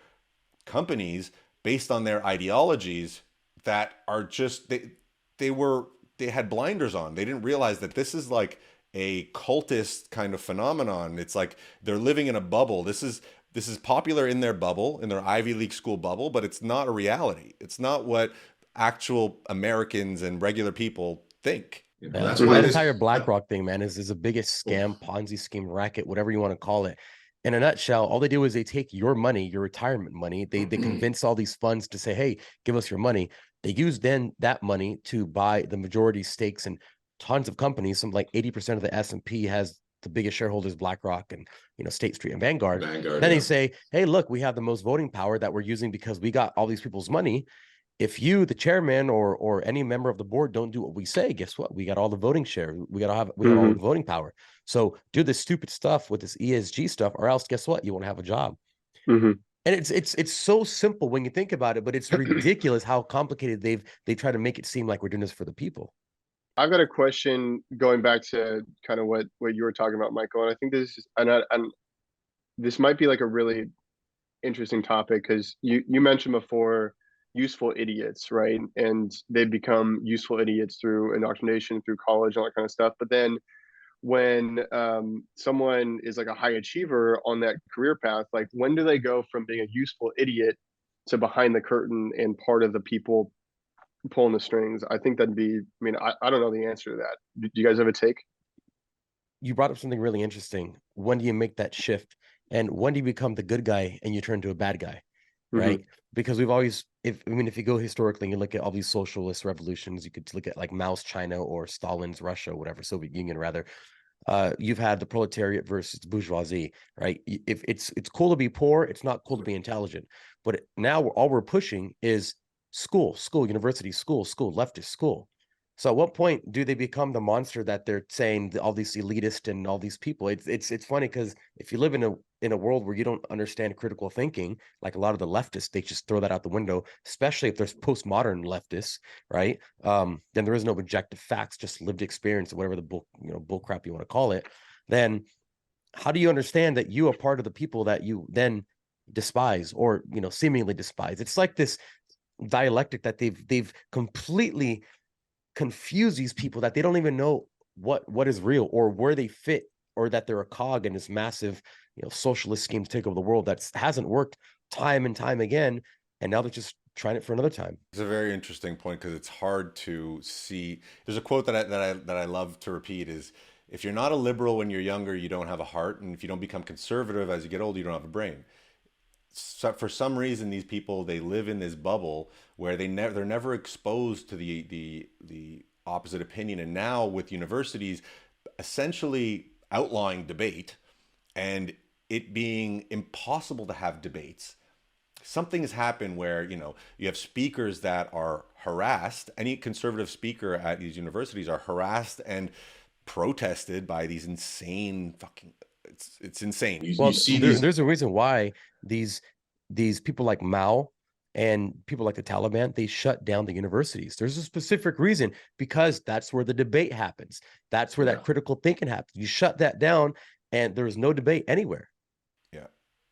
companies based on their ideologies that are just they had blinders on. They didn't realize that this is like a cultist kind of phenomenon. It's like they're living in a bubble. This is popular in their bubble, in their Ivy League school bubble, but it's not a reality. It's not what actual Americans and regular people think. That's why that entire BlackRock thing, man, is the biggest scam, Ponzi scheme, racket, whatever you want to call it. In a nutshell, all they do is they take your money, your retirement money. They convince all these funds to say, hey, give us your money. They use then that money to buy the majority stakes in tons of companies. Some like 80% of the S&P has the biggest shareholders, BlackRock and State Street and Vanguard. Then they say, hey, look, we have the most voting power that we're using because we got all these people's money. If you, the chairman or any member of the board, don't do what we say, guess what? We got all the voting share. We got all the voting power. So do this stupid stuff with this ESG stuff, or else guess what? You won't have a job. And it's so simple when you think about it, but it's ridiculous how complicated they try to make it seem like we're doing this for the people. I've got a question going back to kind of what you were talking about, Michael, and I think this might be like a really interesting topic, because you mentioned before useful idiots, right? And they become useful idiots through indoctrination, through college, all that kind of stuff. But then when someone is like a high achiever on that career path, like when do they go from being a useful idiot to behind the curtain and part of the people pulling the strings? I think that'd be, I mean, I don't know the answer to that. Do you guys have a take? You brought up something really interesting. When do you make that shift? And when do you become the good guy and you turn into a bad guy? Mm-hmm. Right? Because we've always, if you go historically and you look at all these socialist revolutions, you could look at like Mao's China or Stalin's Russia, whatever, Soviet Union rather. You've had the proletariat versus bourgeoisie, right? If it's cool to be poor, it's not cool to be intelligent. But now all we're pushing is school, university, school, leftist school. So at what point do they become the monster that they're saying, all these elitists and all these people? It's funny because if you live in a world where you don't understand critical thinking, like a lot of the leftists, they just throw that out the window, especially if there's postmodern leftists, right? Then there is no objective facts, just lived experience, or whatever the bull crap you want to call it. Then how do you understand that you are part of the people that you then despise or seemingly despise? It's like this dialectic that they've completely confuse these people that they don't even know what is real or where they fit, or that they're a cog in this massive socialist scheme to take over the world that hasn't worked time and time again, and now they're just trying it for another time. It's a very interesting point because it's hard to see. There's a quote that I love to repeat is, if you're not a liberal when you're younger, you don't have a heart, and if you don't become conservative as you get older, you don't have a brain. So for some reason, these people, they live in this bubble where they're never exposed to the opposite opinion. And now with universities essentially outlawing debate and it being impossible to have debates, something has happened where you have speakers that are harassed. Any conservative speaker at these universities are harassed and protested by these insane fucking. It's insane. Well, there's a reason why these people like Mao and people like the Taliban, they shut down the universities. There's a specific reason, because that's where the debate happens. That's where that critical thinking happens. You shut that down and there's no debate anywhere. Yeah.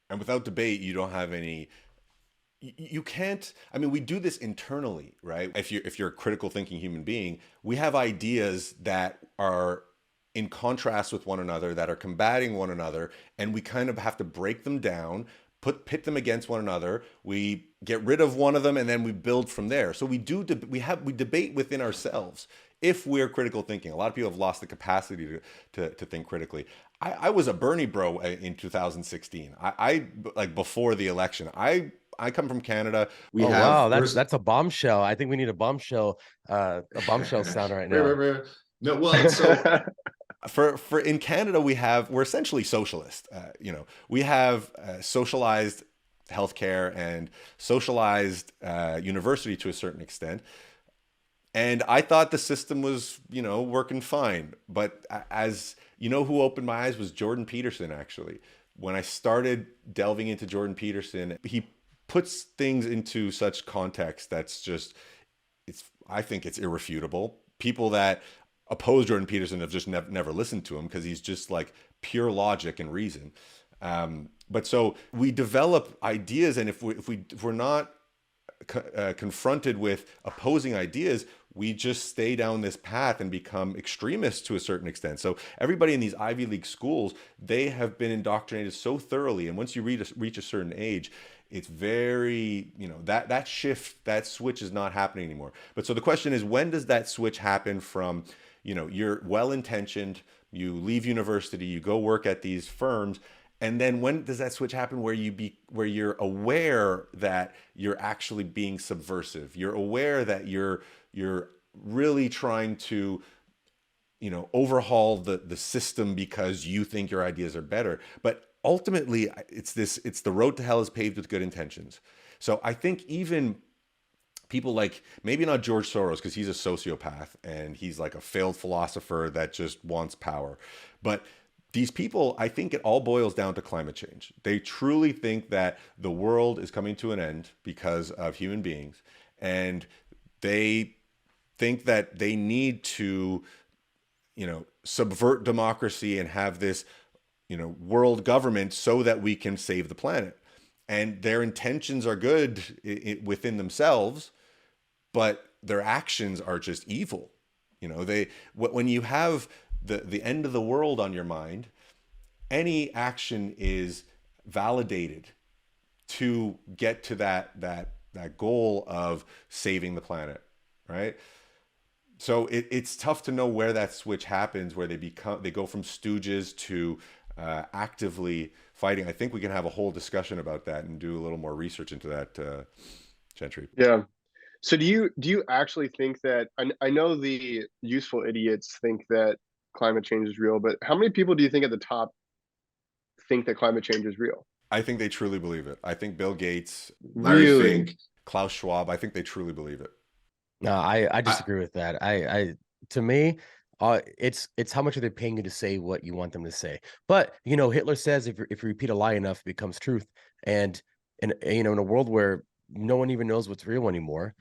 And without debate, you don't have any. You can't. I mean, we do this internally, right? If you're a critical thinking human being, we have ideas that are in contrast with one another, that are combating one another, and we kind of have to break them down, pit them against one another. We get rid of one of them, and then we build from there. So we debate within ourselves if we're critical thinking. A lot of people have lost the capacity to think critically. I was a Bernie bro in 2016. I like before the election. I come from Canada. Wow, that's a bombshell. I think we need a bombshell sound right now. No, well, so for in Canada, we're essentially socialist. We have socialized healthcare and socialized university to a certain extent. And I thought the system was, working fine. But as who opened my eyes was Jordan Peterson, actually. When I started delving into Jordan Peterson, he puts things into such context that's just, I think it's irrefutable. People that oppose Jordan Peterson have just never listened to him because he's just like pure logic and reason. But so we develop ideas, and if we're not confronted with opposing ideas, we just stay down this path and become extremists to a certain extent. So everybody in these Ivy League schools, they have been indoctrinated so thoroughly, and once you reach a certain age, it's very, that shift, that switch is not happening anymore. But so the question is, when does that switch happen from, you're well-intentioned, you leave university, you go work at these firms, and then when does that switch happen where you're aware that you're actually being subversive? You're aware that you're really trying to, overhaul the system because you think your ideas are better. But ultimately, it's the road to hell is paved with good intentions. So I think even people like, maybe not George Soros, because he's a sociopath and he's like a failed philosopher that just wants power. But these people, I think it all boils down to climate change. They truly think that the world is coming to an end because of human beings. And they think that they need to, subvert democracy and have this, world government so that we can save the planet. And their intentions are good within themselves, but their actions are just evil. When you have the end of the world on your mind, any action is validated to get to that goal of saving the planet, right? So it's tough to know where that switch happens, where they go from stooges to actively fighting. I think we can have a whole discussion about that and do a little more research into that, Gentry. Yeah. So do you actually think that, I know the useful idiots think that climate change is real, but how many people do you think at the top think that climate change is real? I think they truly believe it. I think Bill Gates, Larry Really? Fink. Klaus Schwab, I think they truly believe it. No, I disagree with that. To me, it's how much are they paying you to say what you want them to say? But Hitler says if you repeat a lie enough, it becomes truth. And in a world where no one even knows what's real anymore,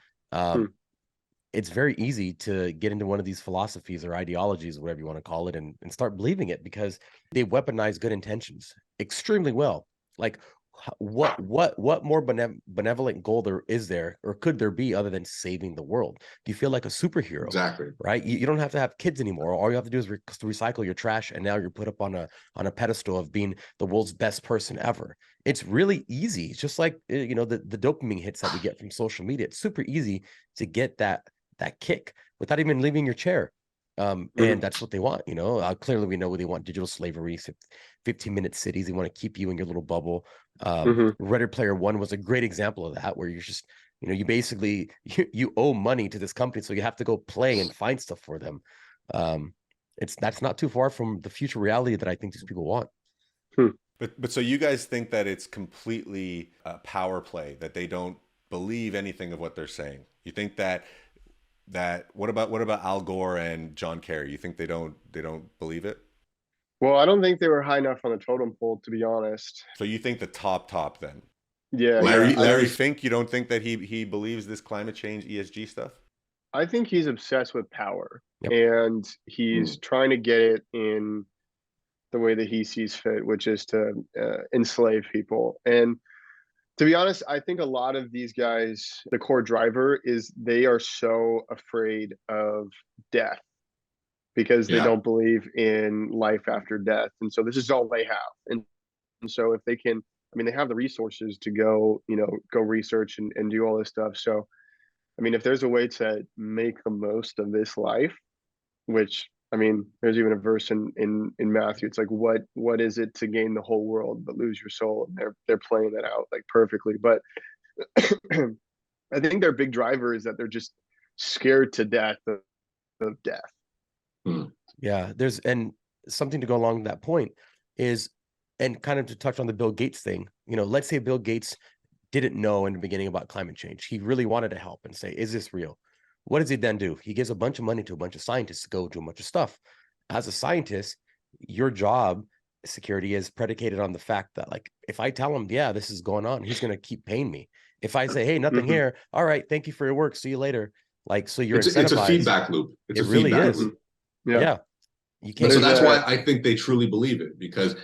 it's very easy to get into one of these philosophies or ideologies, whatever you want to call it, and start believing it because they weaponize good intentions extremely well. Like what more benevolent goal is there or could there be other than saving the world? Do you feel like a superhero? Exactly. Right? You don't have to have kids anymore. All you have to do is recycle your trash, and now you're put up on a pedestal of being the world's best person ever. It's really easy. It's just like the dopamine hits that we get from social media. It's super easy to get that kick without even leaving your chair. And that's what they want. Clearly we know they want digital slavery, 15-minute cities. They want to keep you in your little bubble. Ready Player One was a great example of that, where you're just, you basically, you owe money to this company. So you have to go play and find stuff for them. That's not too far from the future reality that I think these people want. But so you guys think that it's completely power play, that they don't believe anything of what they're saying? You think that what about Al Gore and John Kerry? You think they don't believe it? Well, I don't think they were high enough on the totem pole, to be honest. So you think the top then? Yeah. Larry Fink, you don't think that he believes this climate change ESG stuff? I think he's obsessed with power. Yep. And he's trying to get it in the way that he sees fit, which is to enslave people. And to be honest, I think a lot of these guys, the core driver is they are so afraid of death because they don't believe in life after death. And so this is all they have. And so if they can, they have the resources to go research and do all this stuff. So, if there's a way to make the most of this life, which, there's even a verse in Matthew. It's like, what is it to gain the whole world but lose your soul? And they're playing that out like perfectly. But I think their big driver is that they're just scared to death of death. Yeah, and something to go along that point is, and kind of to touch on the Bill Gates thing, let's say Bill Gates didn't know in the beginning about climate change. He really wanted to help and say, is this real? What does he then do? He gives a bunch of money to a bunch of scientists to go do a bunch of stuff. As a scientist, your job security is predicated on the fact that, like, if I tell him, yeah, this is going on, he's going to keep paying me. If I say, hey, nothing here, all right, thank you for your work, see you later. Like, so you're incentivized. It's a feedback loop. It really is. Yeah. You can't. So that's why I think they truly believe it, because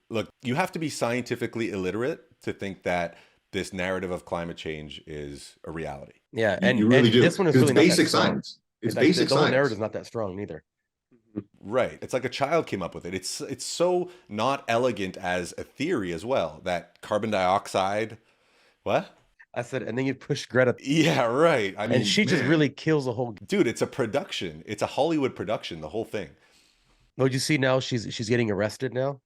look, you have to be scientifically illiterate to think that this narrative of climate change is a reality. Yeah, and you really do. This one is it's really basic not that science. It's like, basic the whole science. narrative is not that strong neither. Right. It's like a child came up with it. It's so not elegant as a theory as well, that carbon dioxide. What? I said, and then you push Greta. Yeah, right. And she just really kills the whole. Dude, it's a production. It's a Hollywood production, the whole thing. Oh, did you see now she's getting arrested now?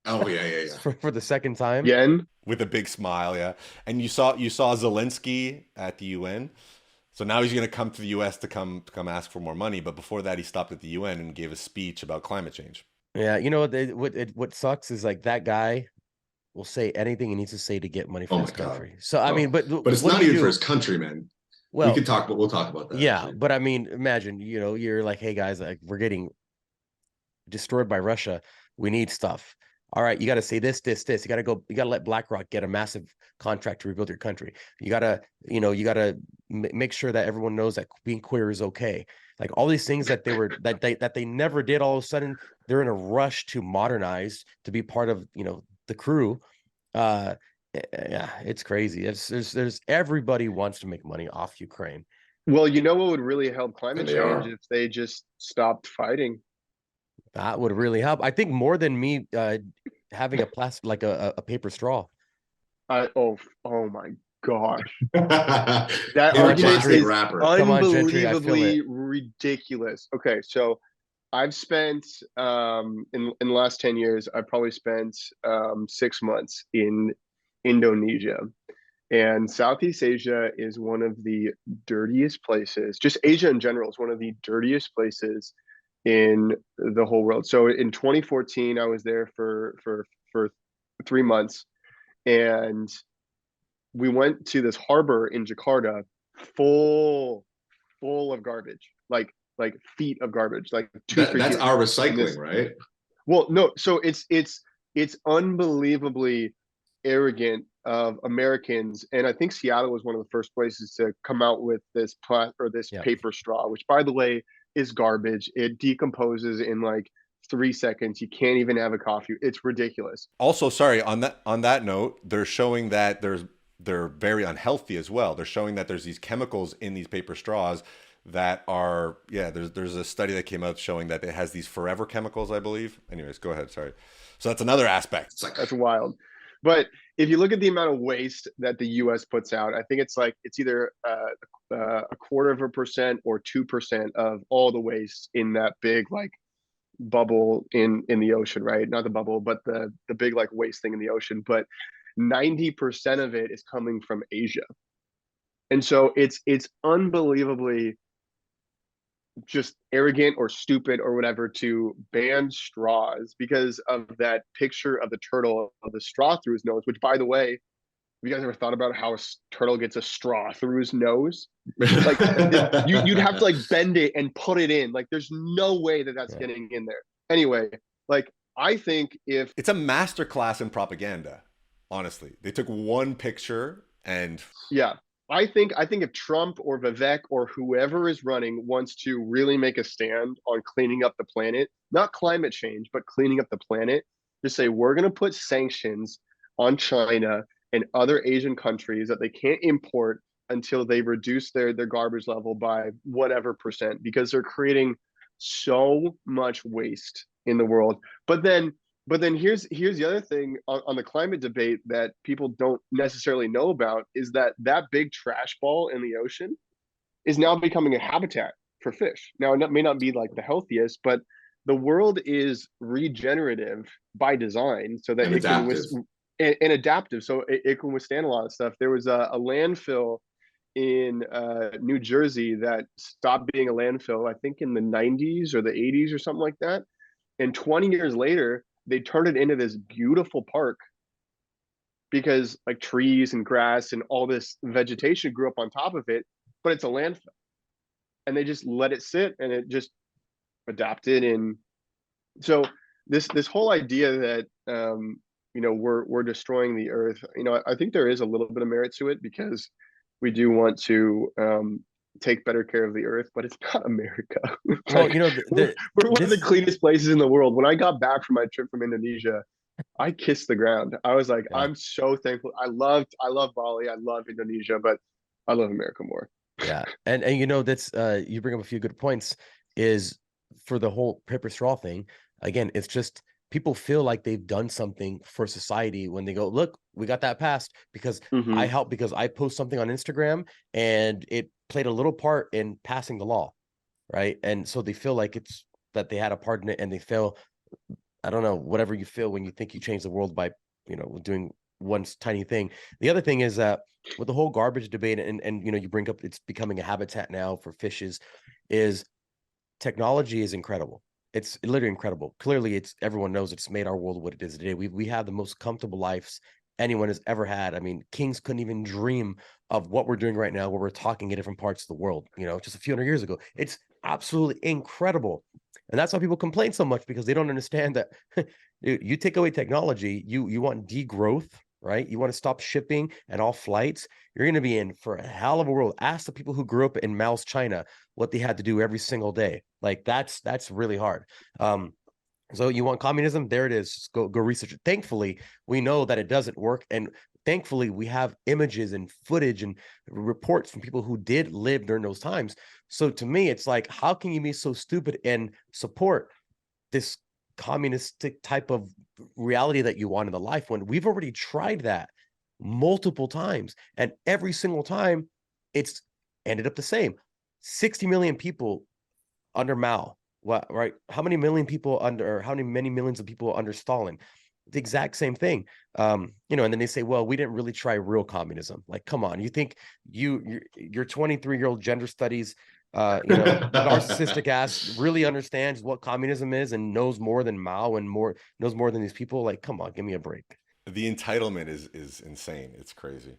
Oh yeah. For the second time. Again? With a big smile, yeah. And you saw Zelensky at the UN. So now he's going to come to the US to come ask for more money. But before that, he stopped at the UN and gave a speech about climate change. Yeah, what sucks is, like, that guy will say anything he needs to say to get money for his country. So but it's not even for his country, man. Well, we'll talk about that. Yeah, actually. but imagine, you're like, hey guys, like, we're getting destroyed by Russia. We need stuff. All right, you got to say this. You got to let BlackRock get a massive contract to rebuild your country. You got to make sure that everyone knows that being queer is okay. Like, all these things that they never did, all of a sudden they're in a rush to modernize, to be part of, the crew. Yeah, it's crazy. There's everybody wants to make money off Ukraine. Well, what would really help climate change if they just stopped fighting. That would really help. I think more than me having a plastic, like a paper straw. Oh my gosh. That You're a argument plastic is wrapper. Come on, Gentry, I feel unbelievably it. ridiculous. Okay, so I've spent in the last 10 years, I've probably spent 6 months in Indonesia. And Southeast Asia is one of the dirtiest places. Just Asia in general is one of the dirtiest places in the whole world. So in 2014, I was there for 3 months, and we went to this harbor in Jakarta, full full of garbage, like feet of garbage, like two, That, 3 feet that's of our garbage. And recycling, this, right? well, no, so it's unbelievably arrogant of Americans, and I think Seattle was one of the first places to come out with this this Yeah. paper straw, which, by the way, is garbage. It decomposes in like 3 seconds. You can't even have a coffee. It's ridiculous. Also, sorry, on that note, they're showing that they're very unhealthy as well. They're showing that there's these chemicals in these paper straws that are, yeah, there's a study that came out showing that it has these forever chemicals, I believe. Anyways, go ahead, sorry. So that's another aspect. It's like That's wild. But if you look at the amount of waste that the U.S. puts out, I think it's either 0.25% or 2% of all the waste in that big like bubble in the ocean, right? Not the bubble, but the big like waste thing in the ocean. But 90% of it is coming from Asia, and so it's unbelievably just arrogant or stupid or whatever to ban straws because of that picture of the turtle of the straw through his nose. Which, by the way, have you guys ever thought about how a turtle gets a straw through his nose? Like you'd have to like bend it and put it in. Like there's no way that that's getting in there. Anyway, like I think if It's a masterclass in propaganda. Honestly, they took one picture and yeah, I think if Trump or Vivek or whoever is running wants to really make a stand on cleaning up the planet, not climate change, but cleaning up the planet, just say we're going to put sanctions on China and other Asian countries that they can't import until they reduce their garbage level by whatever percent, because they're creating so much waste in the world. But then here's the other thing on the climate debate that people don't necessarily know about is that that big trash ball in the ocean is now becoming a habitat for fish. Now, it may not be like the healthiest, but the world is regenerative by design so that And it can adaptive. and adaptive, so it can withstand a lot of stuff. There was a landfill in New Jersey that stopped being a landfill, I think in the 90s or the 80s or something like that. And 20 years later, they turned it into this beautiful park because like trees and grass and all this vegetation grew up on top of it, but it's a landfill. And they just let it sit and it just adapted. And so this whole idea that we're destroying the earth, I think there is a little bit of merit to it because we do want to take better care of the earth, but it's not America. Well, Like, you know, we're one of the cleanest places in the world. When I got back from my trip from Indonesia, I kissed the ground. I was like, yeah. I'm so thankful. I love Bali, I love Indonesia, but I love America more. Yeah. And that's you bring up a few good points, is for the whole paper straw thing. Again, it's just people feel like they've done something for society when they go, look, we got that passed because I Mm-hmm. helped, because I post something on Instagram and it played a little part in passing the law, right? And so they feel like it's that they had a part in it, and they feel, I don't know, whatever you feel when you think you change the world by, doing one tiny thing. The other thing is that with the whole garbage debate, and you bring up it's becoming a habitat now for fishes, is technology is incredible. It's literally incredible. Clearly, everyone knows it's made our world what it is today. We have the most comfortable lives anyone has ever had. I mean, kings couldn't even dream of what we're doing right now, where we're talking in different parts of the world, just a few hundred years ago. It's absolutely incredible. And that's why people complain so much, because they don't understand that you take away technology, you want degrowth, right? You want to stop shipping and all flights. You're going to be in for a hell of a world. Ask the people who grew up in Mao's China what they had to do every single day. Like that's really hard. So you want communism? There it is. Just go research it. Thankfully, we know that it doesn't work, and thankfully, we have images and footage and reports from people who did live during those times. So to me, it's like, how can you be so stupid and support this communistic type of reality that you want in the life, when we've already tried that multiple times, and every single time it's ended up the same. 60 million people under Mao, what, right? How many millions of people under Stalin? The exact same thing. And then they say, well, we didn't really try real communism. Like, come on, you think your 23-year-old gender studies narcissistic ass really understands what communism is and knows more than Mao and knows more than these people? Like, come on, give me a break. The entitlement is insane. It's crazy.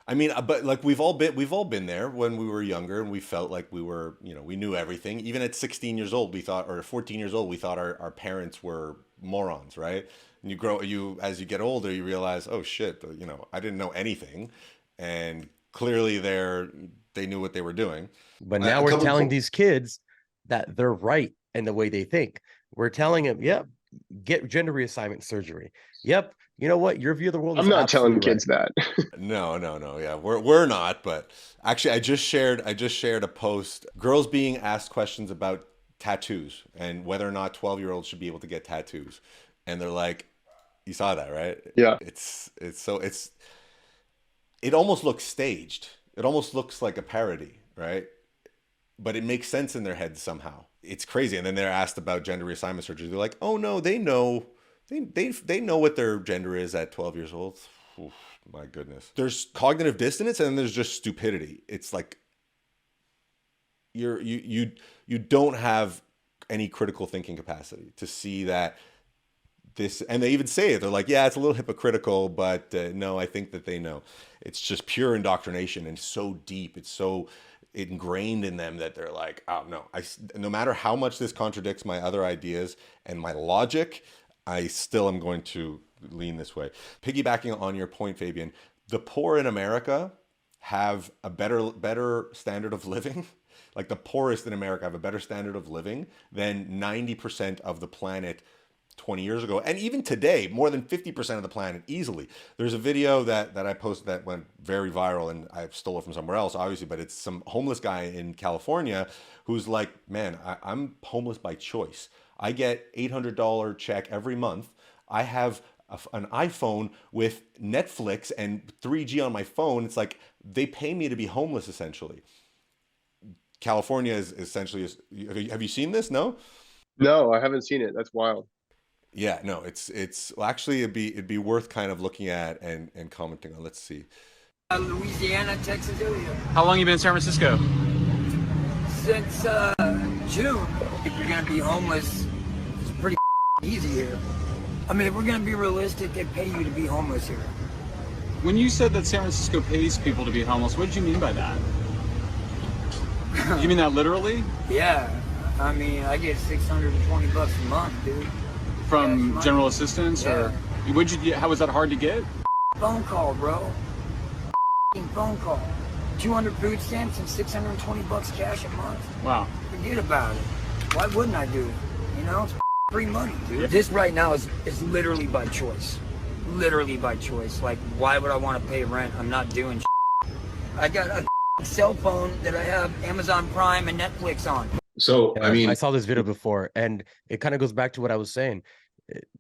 I mean, but like we've all been there when we were younger, and we felt like we were, we knew everything. Even at 16 years old, we thought, or 14 years old, we thought our parents were morons, right? And as you get older, you realize, oh shit, I didn't know anything, and clearly they knew what they were doing. But now we're telling these kids that they're right in the way they think. We're telling them, yep, get gender reassignment surgery. Yep. You know what? Your view of the world is I'm not telling right. kids that. No. Yeah, we're not. But actually, I just shared a post. Girls being asked questions about tattoos and whether or not 12-year-olds should be able to get tattoos, and they're like, "You saw that, right?" Yeah. It almost looks staged. It almost looks like a parody, right? But it makes sense in their heads somehow. It's crazy. And then they're asked about gender reassignment surgery. They're like, "Oh no, they know." They know what their gender is at 12 years old. Oof, my goodness. There's cognitive dissonance, and then there's just stupidity. It's like you don't have any critical thinking capacity to see that this, and they even say it. They're like, yeah, it's a little hypocritical, but no, I think that they know. It's just pure indoctrination, and so deep. It's so ingrained in them that they're like, oh no, no matter how much this contradicts my other ideas and my logic, I still am going to lean this way. Piggybacking on your point, Fabian, the poor in America have a better standard of living. Like the poorest in America have a better standard of living than 90% of the planet 20 years ago. And even today, more than 50% of the planet easily. There's a video that I posted that went very viral, and I stole it from somewhere else, obviously, but it's some homeless guy in California who's like, man, I'm homeless by choice. I get $800 check every month. I have an iPhone with Netflix and 3G on my phone. It's like they pay me to be homeless, essentially. California is essentially. Have you seen this? No. No, I haven't seen it. That's wild. Yeah, no, well, actually it'd be worth kind of looking at and commenting on. Let's see. Louisiana, Texas area. How long you been in San Francisco? Since June. If you're gonna be homeless, it's pretty easy here. I mean, if we're gonna be realistic, they pay you to be homeless here. When you said that San Francisco pays people to be homeless, what did you mean by that? You mean that literally? Yeah, I mean, I get $620 a month, dude. From general assistance, or how was that hard to get? Phone call, bro. Phone call. 200 food stamps and $620 cash a month. Wow. Forget about it. Why wouldn't I do it? It's free money, dude. This right now is literally by choice. Literally by choice. Like, why would I want to pay rent? I'm not doing I got a cell phone that I have Amazon Prime and Netflix on. So, I mean, I saw this video before, and it kind of goes back to what I was saying.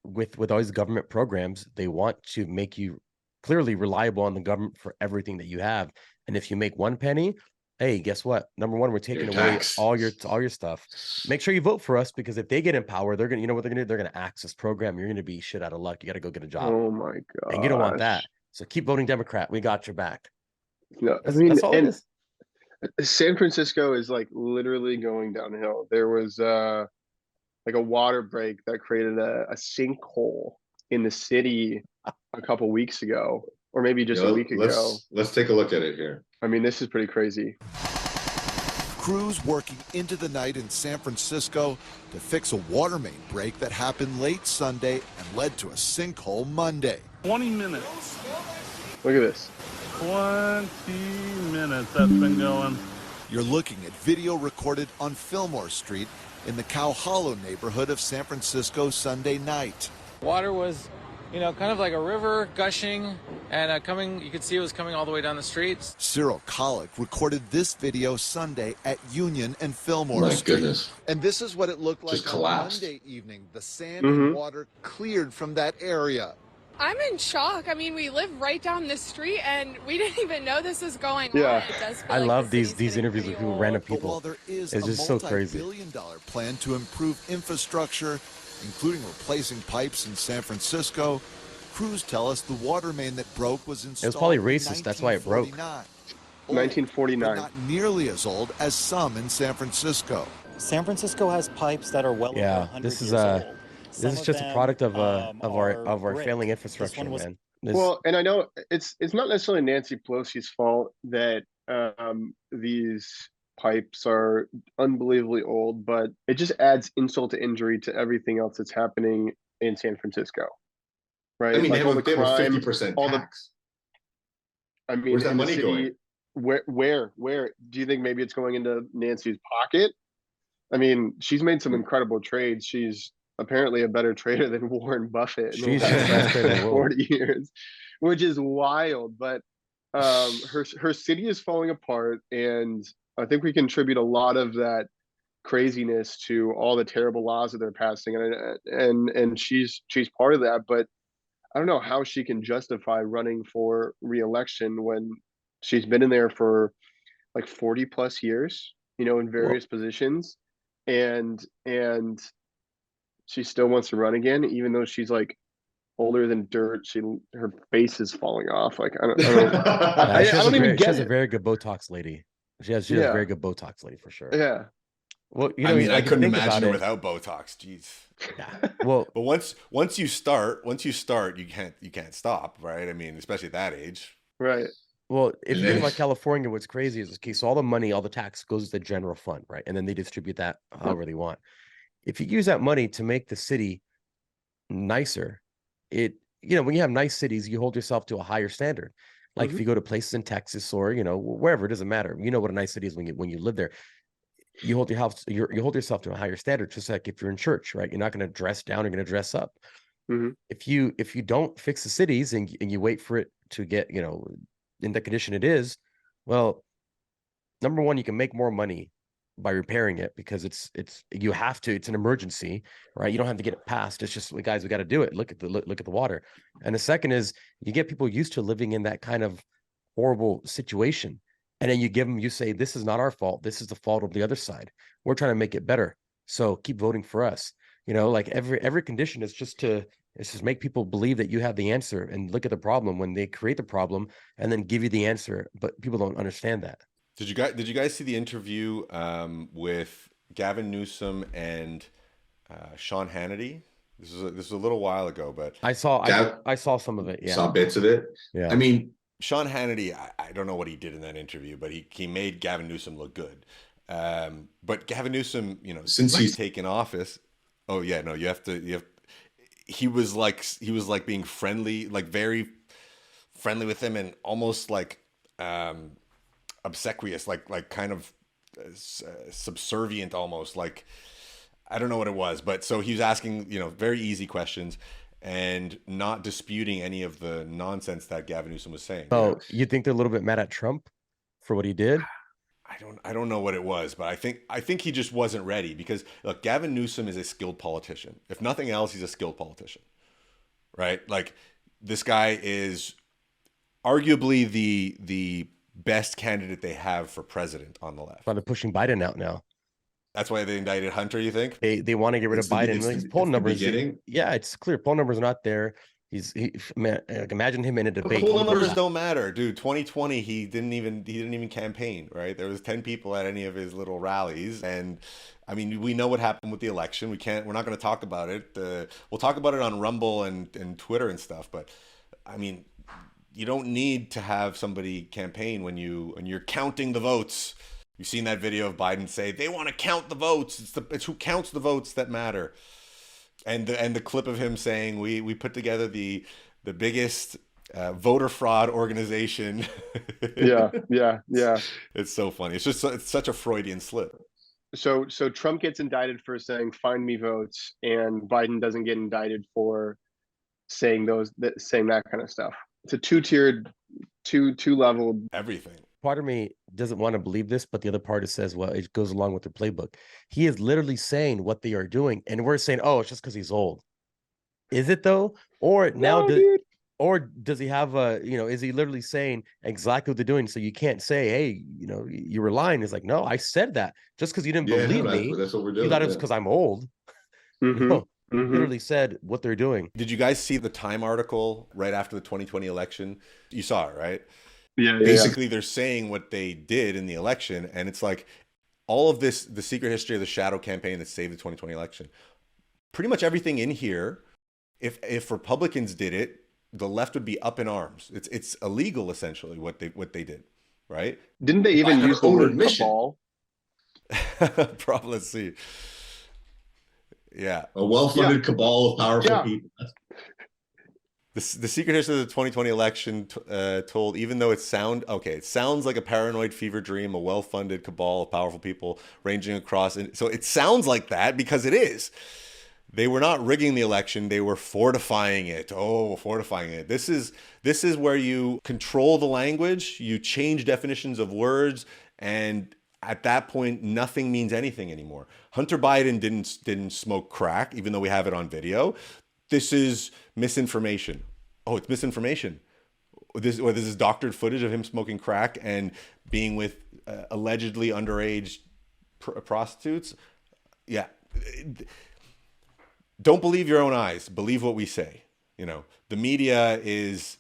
With all these government programs, they want to make you clearly reliable on the government for everything that you have. And if you make one penny, hey, guess what? Number one, we're taking away all your stuff. Make sure you vote for us, because if they get in power, they're gonna, you know what they're gonna do? They're gonna axe this program. You're gonna be shit out of luck. You got to go get a job. Oh my god! And you don't want that. So keep voting Democrat. We got your back. No, that's all it is. San Francisco is like literally going downhill. There was like a water break that created a sinkhole in the city a couple weeks ago, or maybe just a week ago. Let's take a look at it here. I mean, this is pretty crazy. Crews working into the night in San Francisco to fix a water main break that happened late Sunday and led to a sinkhole Monday. 20 minutes. Look at this. 20 minutes that's been going. You're looking at video recorded on Fillmore Street in the Cow Hollow neighborhood of San Francisco Sunday night. Water was you know, kind of like a river gushing and coming, you could see it was coming all the way down the streets. Cyril Kollick recorded this video Sunday at Union and Fillmore My Street. goodness. And this is what it looked like Just on collapsed. Monday evening. The sand and water cleared from that area. I'm in shock. I mean, we live right down this street, and we didn't even know this was going on. It does feel I like love the city's these getting interviews with pretty people, old. random But people. while there is It's a just so crazy. multi-billion-dollar plan to improve infrastructure, including replacing pipes in San Francisco, crews tell us the water main that broke was installed. It was probably in racist. That's why it broke. 1949. But not nearly as old as some in San Francisco. San Francisco has pipes that are well over 100 this is years old. this is just a product of our failing infrastructure, man. Well, and I know it's not necessarily Nancy Pelosi's fault that these pipes are unbelievably old, but it just adds insult to injury to everything else that's happening in San Francisco, right? I mean, Like they have a 50% tax. I mean, where's that in the money city, going? Where do you think maybe it's going into Nancy's pocket? I mean, she's made some incredible trades. She's apparently a better trader than Warren Buffett in the last 40 years, which is wild. But her city is falling apart, and I think we contribute a lot of that craziness to all the terrible laws that they're passing, and she's part of that. But I don't know how she can justify running for re-election when she's been in there for like 40 plus years, you know, in various positions, and she still wants to run again, even though she's like older than dirt. Her face is falling off. Like I don't I don't even get she has it. a very good Botox lady. She has a very good Botox lady for sure. Yeah. Well, you know, I mean, I couldn't think imagine about her without Botox. Jeez. Yeah. Well, but once you start, you can't stop, right? I mean, especially at that age. Right. Well, if you think about California, what's crazy is, okay, so all the money, all the tax goes to the general fund, right? And then they distribute that however they want. If you use that money to make the city nicer, you know, when you have nice cities, you hold yourself to a higher standard. Like if you go to places in Texas or, you know, wherever, it doesn't matter. You know what a nice city is when you live there. You hold you hold yourself to a higher standard, just like if you're in church, right? You're not going to dress down, you're going to dress up. If you don't fix the cities and you wait for it to get, you know, in the condition it is, well, number one, you can make more money by repairing it because it's an emergency, right? You don't have to get it passed. It's just, guys, we got to do it. Look at the water. And the second is you get people used to living in that kind of horrible situation. And then you say, this is not our fault. This is the fault of the other side. We're trying to make it better. So keep voting for us. You know, like every condition is just make people believe that you have the answer and look at the problem when they create the problem and then give you the answer. But people don't understand that. Did you guys see the interview with Gavin Newsom and Sean Hannity? This was a little while ago, but I saw some of it. Yeah, saw bits of it. Yeah, I mean, Sean Hannity, I don't know what he did in that interview, but he made Gavin Newsom look good. But Gavin Newsom, you know, since he's taken office, he was like being friendly, like very friendly with him, and almost like obsequious, like kind of subservient, almost like, I don't know what it was, but so he was asking, you know, very easy questions and not disputing any of the nonsense that Gavin Newsom was saying. Oh, you think they're a little bit mad at Trump for what he did? I don't know what it was, but I think he just wasn't ready because, look, Gavin Newsom is a skilled politician. If nothing else, he's a skilled politician, right? Like, this guy is arguably the best candidate they have for president on the left. They're pushing Biden out now. That's why they indicted Hunter, you think? They want to get rid of Biden. His poll numbers, it's clear. Poll numbers are not there. Imagine him in a debate. Poll numbers don't matter, dude. 2020, he didn't even campaign, right? There was 10 people at any of his little rallies, and I mean, we know what happened with the election. We're not going to talk about it. We'll talk about it on Rumble and Twitter and stuff. But I mean, you don't need to have somebody campaign when you're counting the votes. You've seen that video of Biden say they want to count the votes. It's who counts the votes that matter. And the clip of him saying we put together the biggest voter fraud organization. Yeah. It's so funny. It's such a Freudian slip. So Trump gets indicted for saying "find me votes," and Biden doesn't get indicted for saying that kind of stuff. It's a two-tiered, two-leveled everything. Part of me doesn't want to believe this, but the other part says, well, it goes along with their playbook. He is literally saying what they are doing, and we're saying, oh, it's just because he's old. Is it though? Or now, or does he have is he literally saying exactly what they're doing? So you can't say, hey, you were lying. It's like, no, I said that. Just because you didn't believe me, that's what we're doing. You thought it was because I'm old. Literally said what they're doing. Did you guys see the Time article right after the 2020 election? You saw it, right? Yeah. Basically, they're saying what they did in the election, and it's like all of this, the secret history of the shadow campaign that saved the 2020 election. Pretty much everything in here, if Republicans did it, the left would be up in arms. It's illegal essentially what they did, right? Didn't they even use the word cabal? Probably. Let's see. Yeah, a well-funded cabal of powerful people. The secret history of the 2020 election told, even though it sounds like a paranoid fever dream, a well-funded cabal of powerful people ranging across. And so it sounds like that because it is. They were not rigging the election. They were fortifying it. Oh, fortifying it. This is where you control the language. You change definitions of words. And at that point, nothing means anything anymore. Hunter Biden didn't smoke crack, even though we have it on video. This is misinformation. Oh, it's misinformation. This is doctored footage of him smoking crack and being with allegedly underage prostitutes. Yeah. Don't believe your own eyes. Believe what we say. The media is.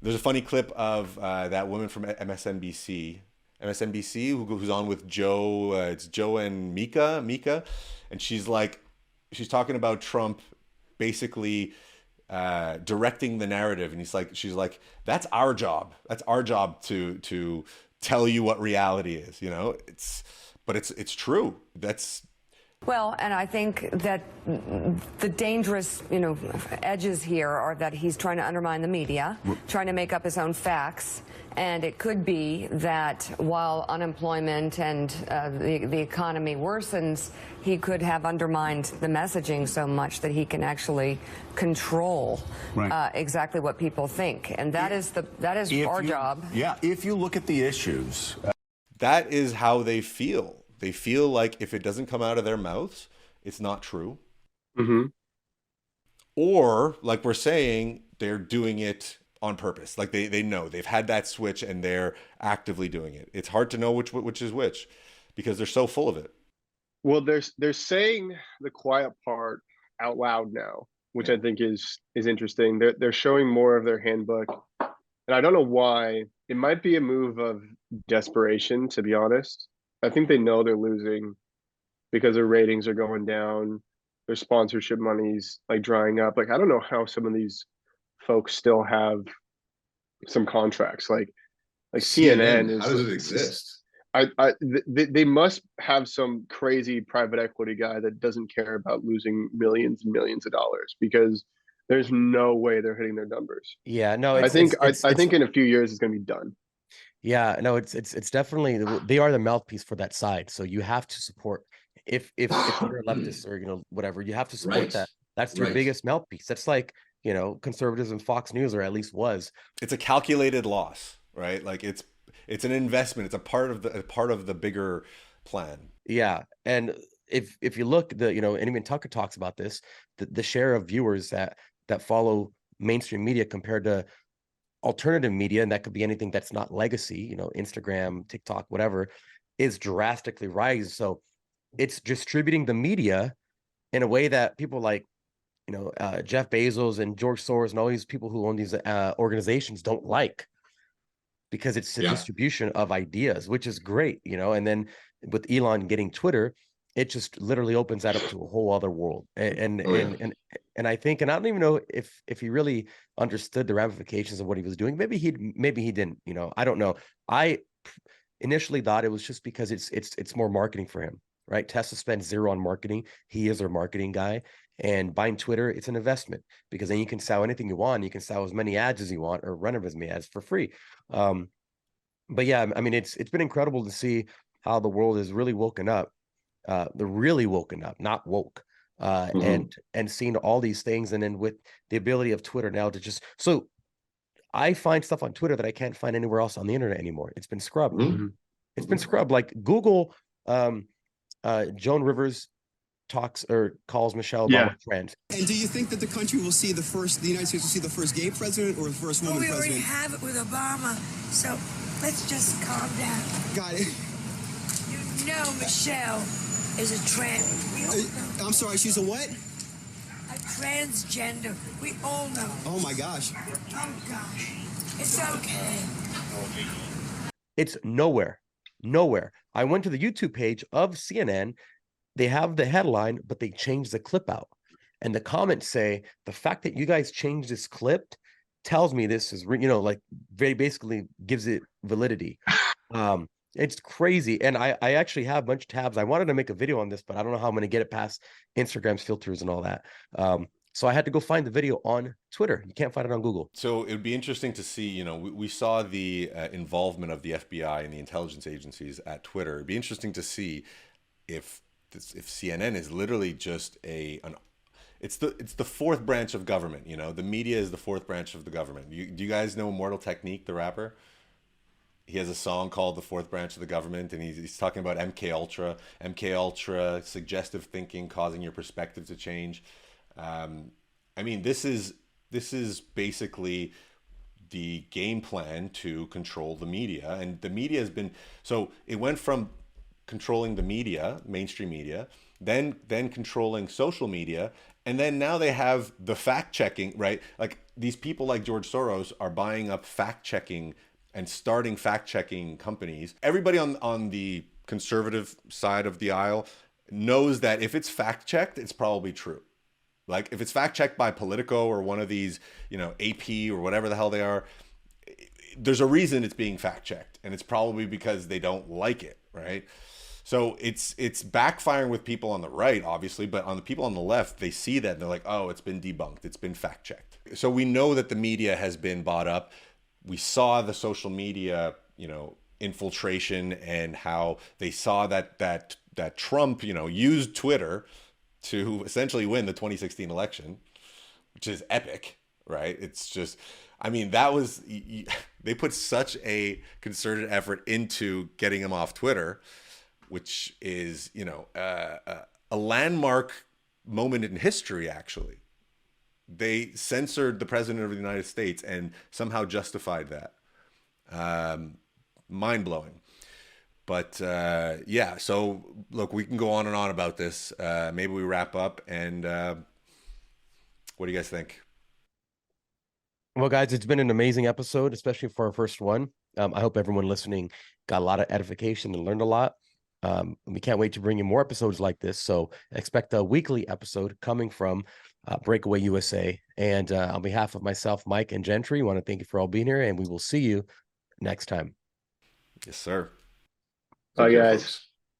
There's a funny clip of that woman from MSNBC, who's on with Joe. It's Joe and Mika, and she's talking about Trump, basically directing the narrative, and she's like, that's our job. That's our job to tell you what reality is. It's true. Well, and I think that the dangerous, edges here are that he's trying to undermine the media, trying to make up his own facts. And it could be that while unemployment and the economy worsens, he could have undermined the messaging so much that he can actually control exactly what people think. And that is our job. Yeah, if you look at the issues. That is how they feel. They feel like if it doesn't come out of their mouths, it's not true. Mm-hmm. Or, like we're saying, they're doing it on purpose. Like they know they've had that switch and they're actively doing it. It's hard to know which is which because they're so full of it. Well, they're saying the quiet part out loud now, which I think is interesting. They're showing more of their handbook, and I don't know why. It might be a move of desperation, to be honest. I think they know they're losing because their ratings are going down, their sponsorship money's drying up. I don't know how some of these folks still have some contracts. Like CNN is. How does it exist? They must have some crazy private equity guy that doesn't care about losing millions and millions of dollars, because there's no way they're hitting their numbers. Yeah, no, I think in a few years it's going to be done. Yeah, no, it's definitely, they are the mouthpiece for that side. So you have to support, if you're a leftist or whatever, you have to support that. That's their biggest mouthpiece. That's like conservatives and Fox News, or at least was. It's a calculated loss, right? Like it's an investment. It's a part of the bigger plan. Yeah, and if you look, and even Tucker talks about this, the share of viewers that follow mainstream media compared to alternative media, and that could be anything that's not legacy, Instagram, TikTok, whatever, is drastically rising. So it's distributing the media in a way that people like, Jeff Bezos and George Soros and all these people who own these organizations don't like, because it's a distribution of ideas, which is great, and then with Elon getting Twitter, it just literally opens that up to a whole other world. And I think, and I don't even know if he really understood the ramifications of what he was doing. Maybe he didn't, I don't know. I initially thought it was just because it's more marketing for him, right? Tesla spends zero on marketing. He is our marketing guy. And buying Twitter, it's an investment, because then you can sell anything you want. You can sell as many ads as you want, or run as many ads for free. But yeah, I mean, it's been incredible to see how the world is really woken up. They're really woken up, not woke. and seeing all these things, and then with the ability of Twitter now to just I find stuff on Twitter that I can't find anywhere else on the internet anymore. It's been scrubbed. It's been scrubbed. Like Google, Joan Rivers calls Michelle Obama trans. And do you think that the United States will see the first gay president or the first woman president? We already have it with Obama, so let's just calm down. Got it. You know Michelle is a trans. I'm sorry, she's a what? A transgender. We all know. Oh my gosh. Oh gosh. It's okay. It's nowhere. I went to the YouTube page of CNN. They have the headline, but they changed the clip out. And the comments say, the fact that you guys changed this clip tells me this is, like very basically gives it validity. It's crazy. And I actually have a bunch of tabs. I wanted to make a video on this, but I don't know how I'm going to get it past Instagram's filters and all that. So I had to go find the video on Twitter. You can't find it on Google. So it would be interesting to see, we saw the involvement of the FBI and the intelligence agencies at Twitter. It'd be interesting to see if CNN is literally just it's the fourth branch of government. The media is the fourth branch of the government. Do you guys know Immortal Technique, the rapper? He has a song called "The Fourth Branch of the Government," and he's talking about MK Ultra, suggestive thinking, causing your perspective to change. I mean, this is basically the game plan to control the media, and the media has been it went from controlling the media, mainstream media, then controlling social media, and then now they have the fact checking, right? Like these people like George Soros are buying up fact checking and starting fact checking companies. Everybody on the conservative side of the aisle knows that if it's fact checked, it's probably true. Like if it's fact checked by Politico or one of these, AP or whatever the hell they are, there's a reason it's being fact checked, and it's probably because they don't like it, right? So it's backfiring with people on the right, obviously, but on the people on the left, they see that and they're like, oh, it's been debunked, it's been fact checked. So we know that the media has been bought up. We saw the social media, infiltration, and how they saw that Trump, used Twitter to essentially win the 2016 election, which is epic, right? It's just, they put such a concerted effort into getting him off Twitter, which is, a landmark moment in history, actually. They censored the president of the United States and somehow justified that. Mind-blowing. But so look, we can go on and on about this. Maybe we wrap up, and what do you guys think? Well, guys, it's been an amazing episode, especially for our first one. I hope everyone listening got a lot of edification and learned a lot. We can't wait to bring you more episodes like this. So expect a weekly episode coming from Breakaway USA. And on behalf of myself, Mike, and Gentry, I want to thank you for all being here, and we will see you next time. Yes, sir. Bye, guys.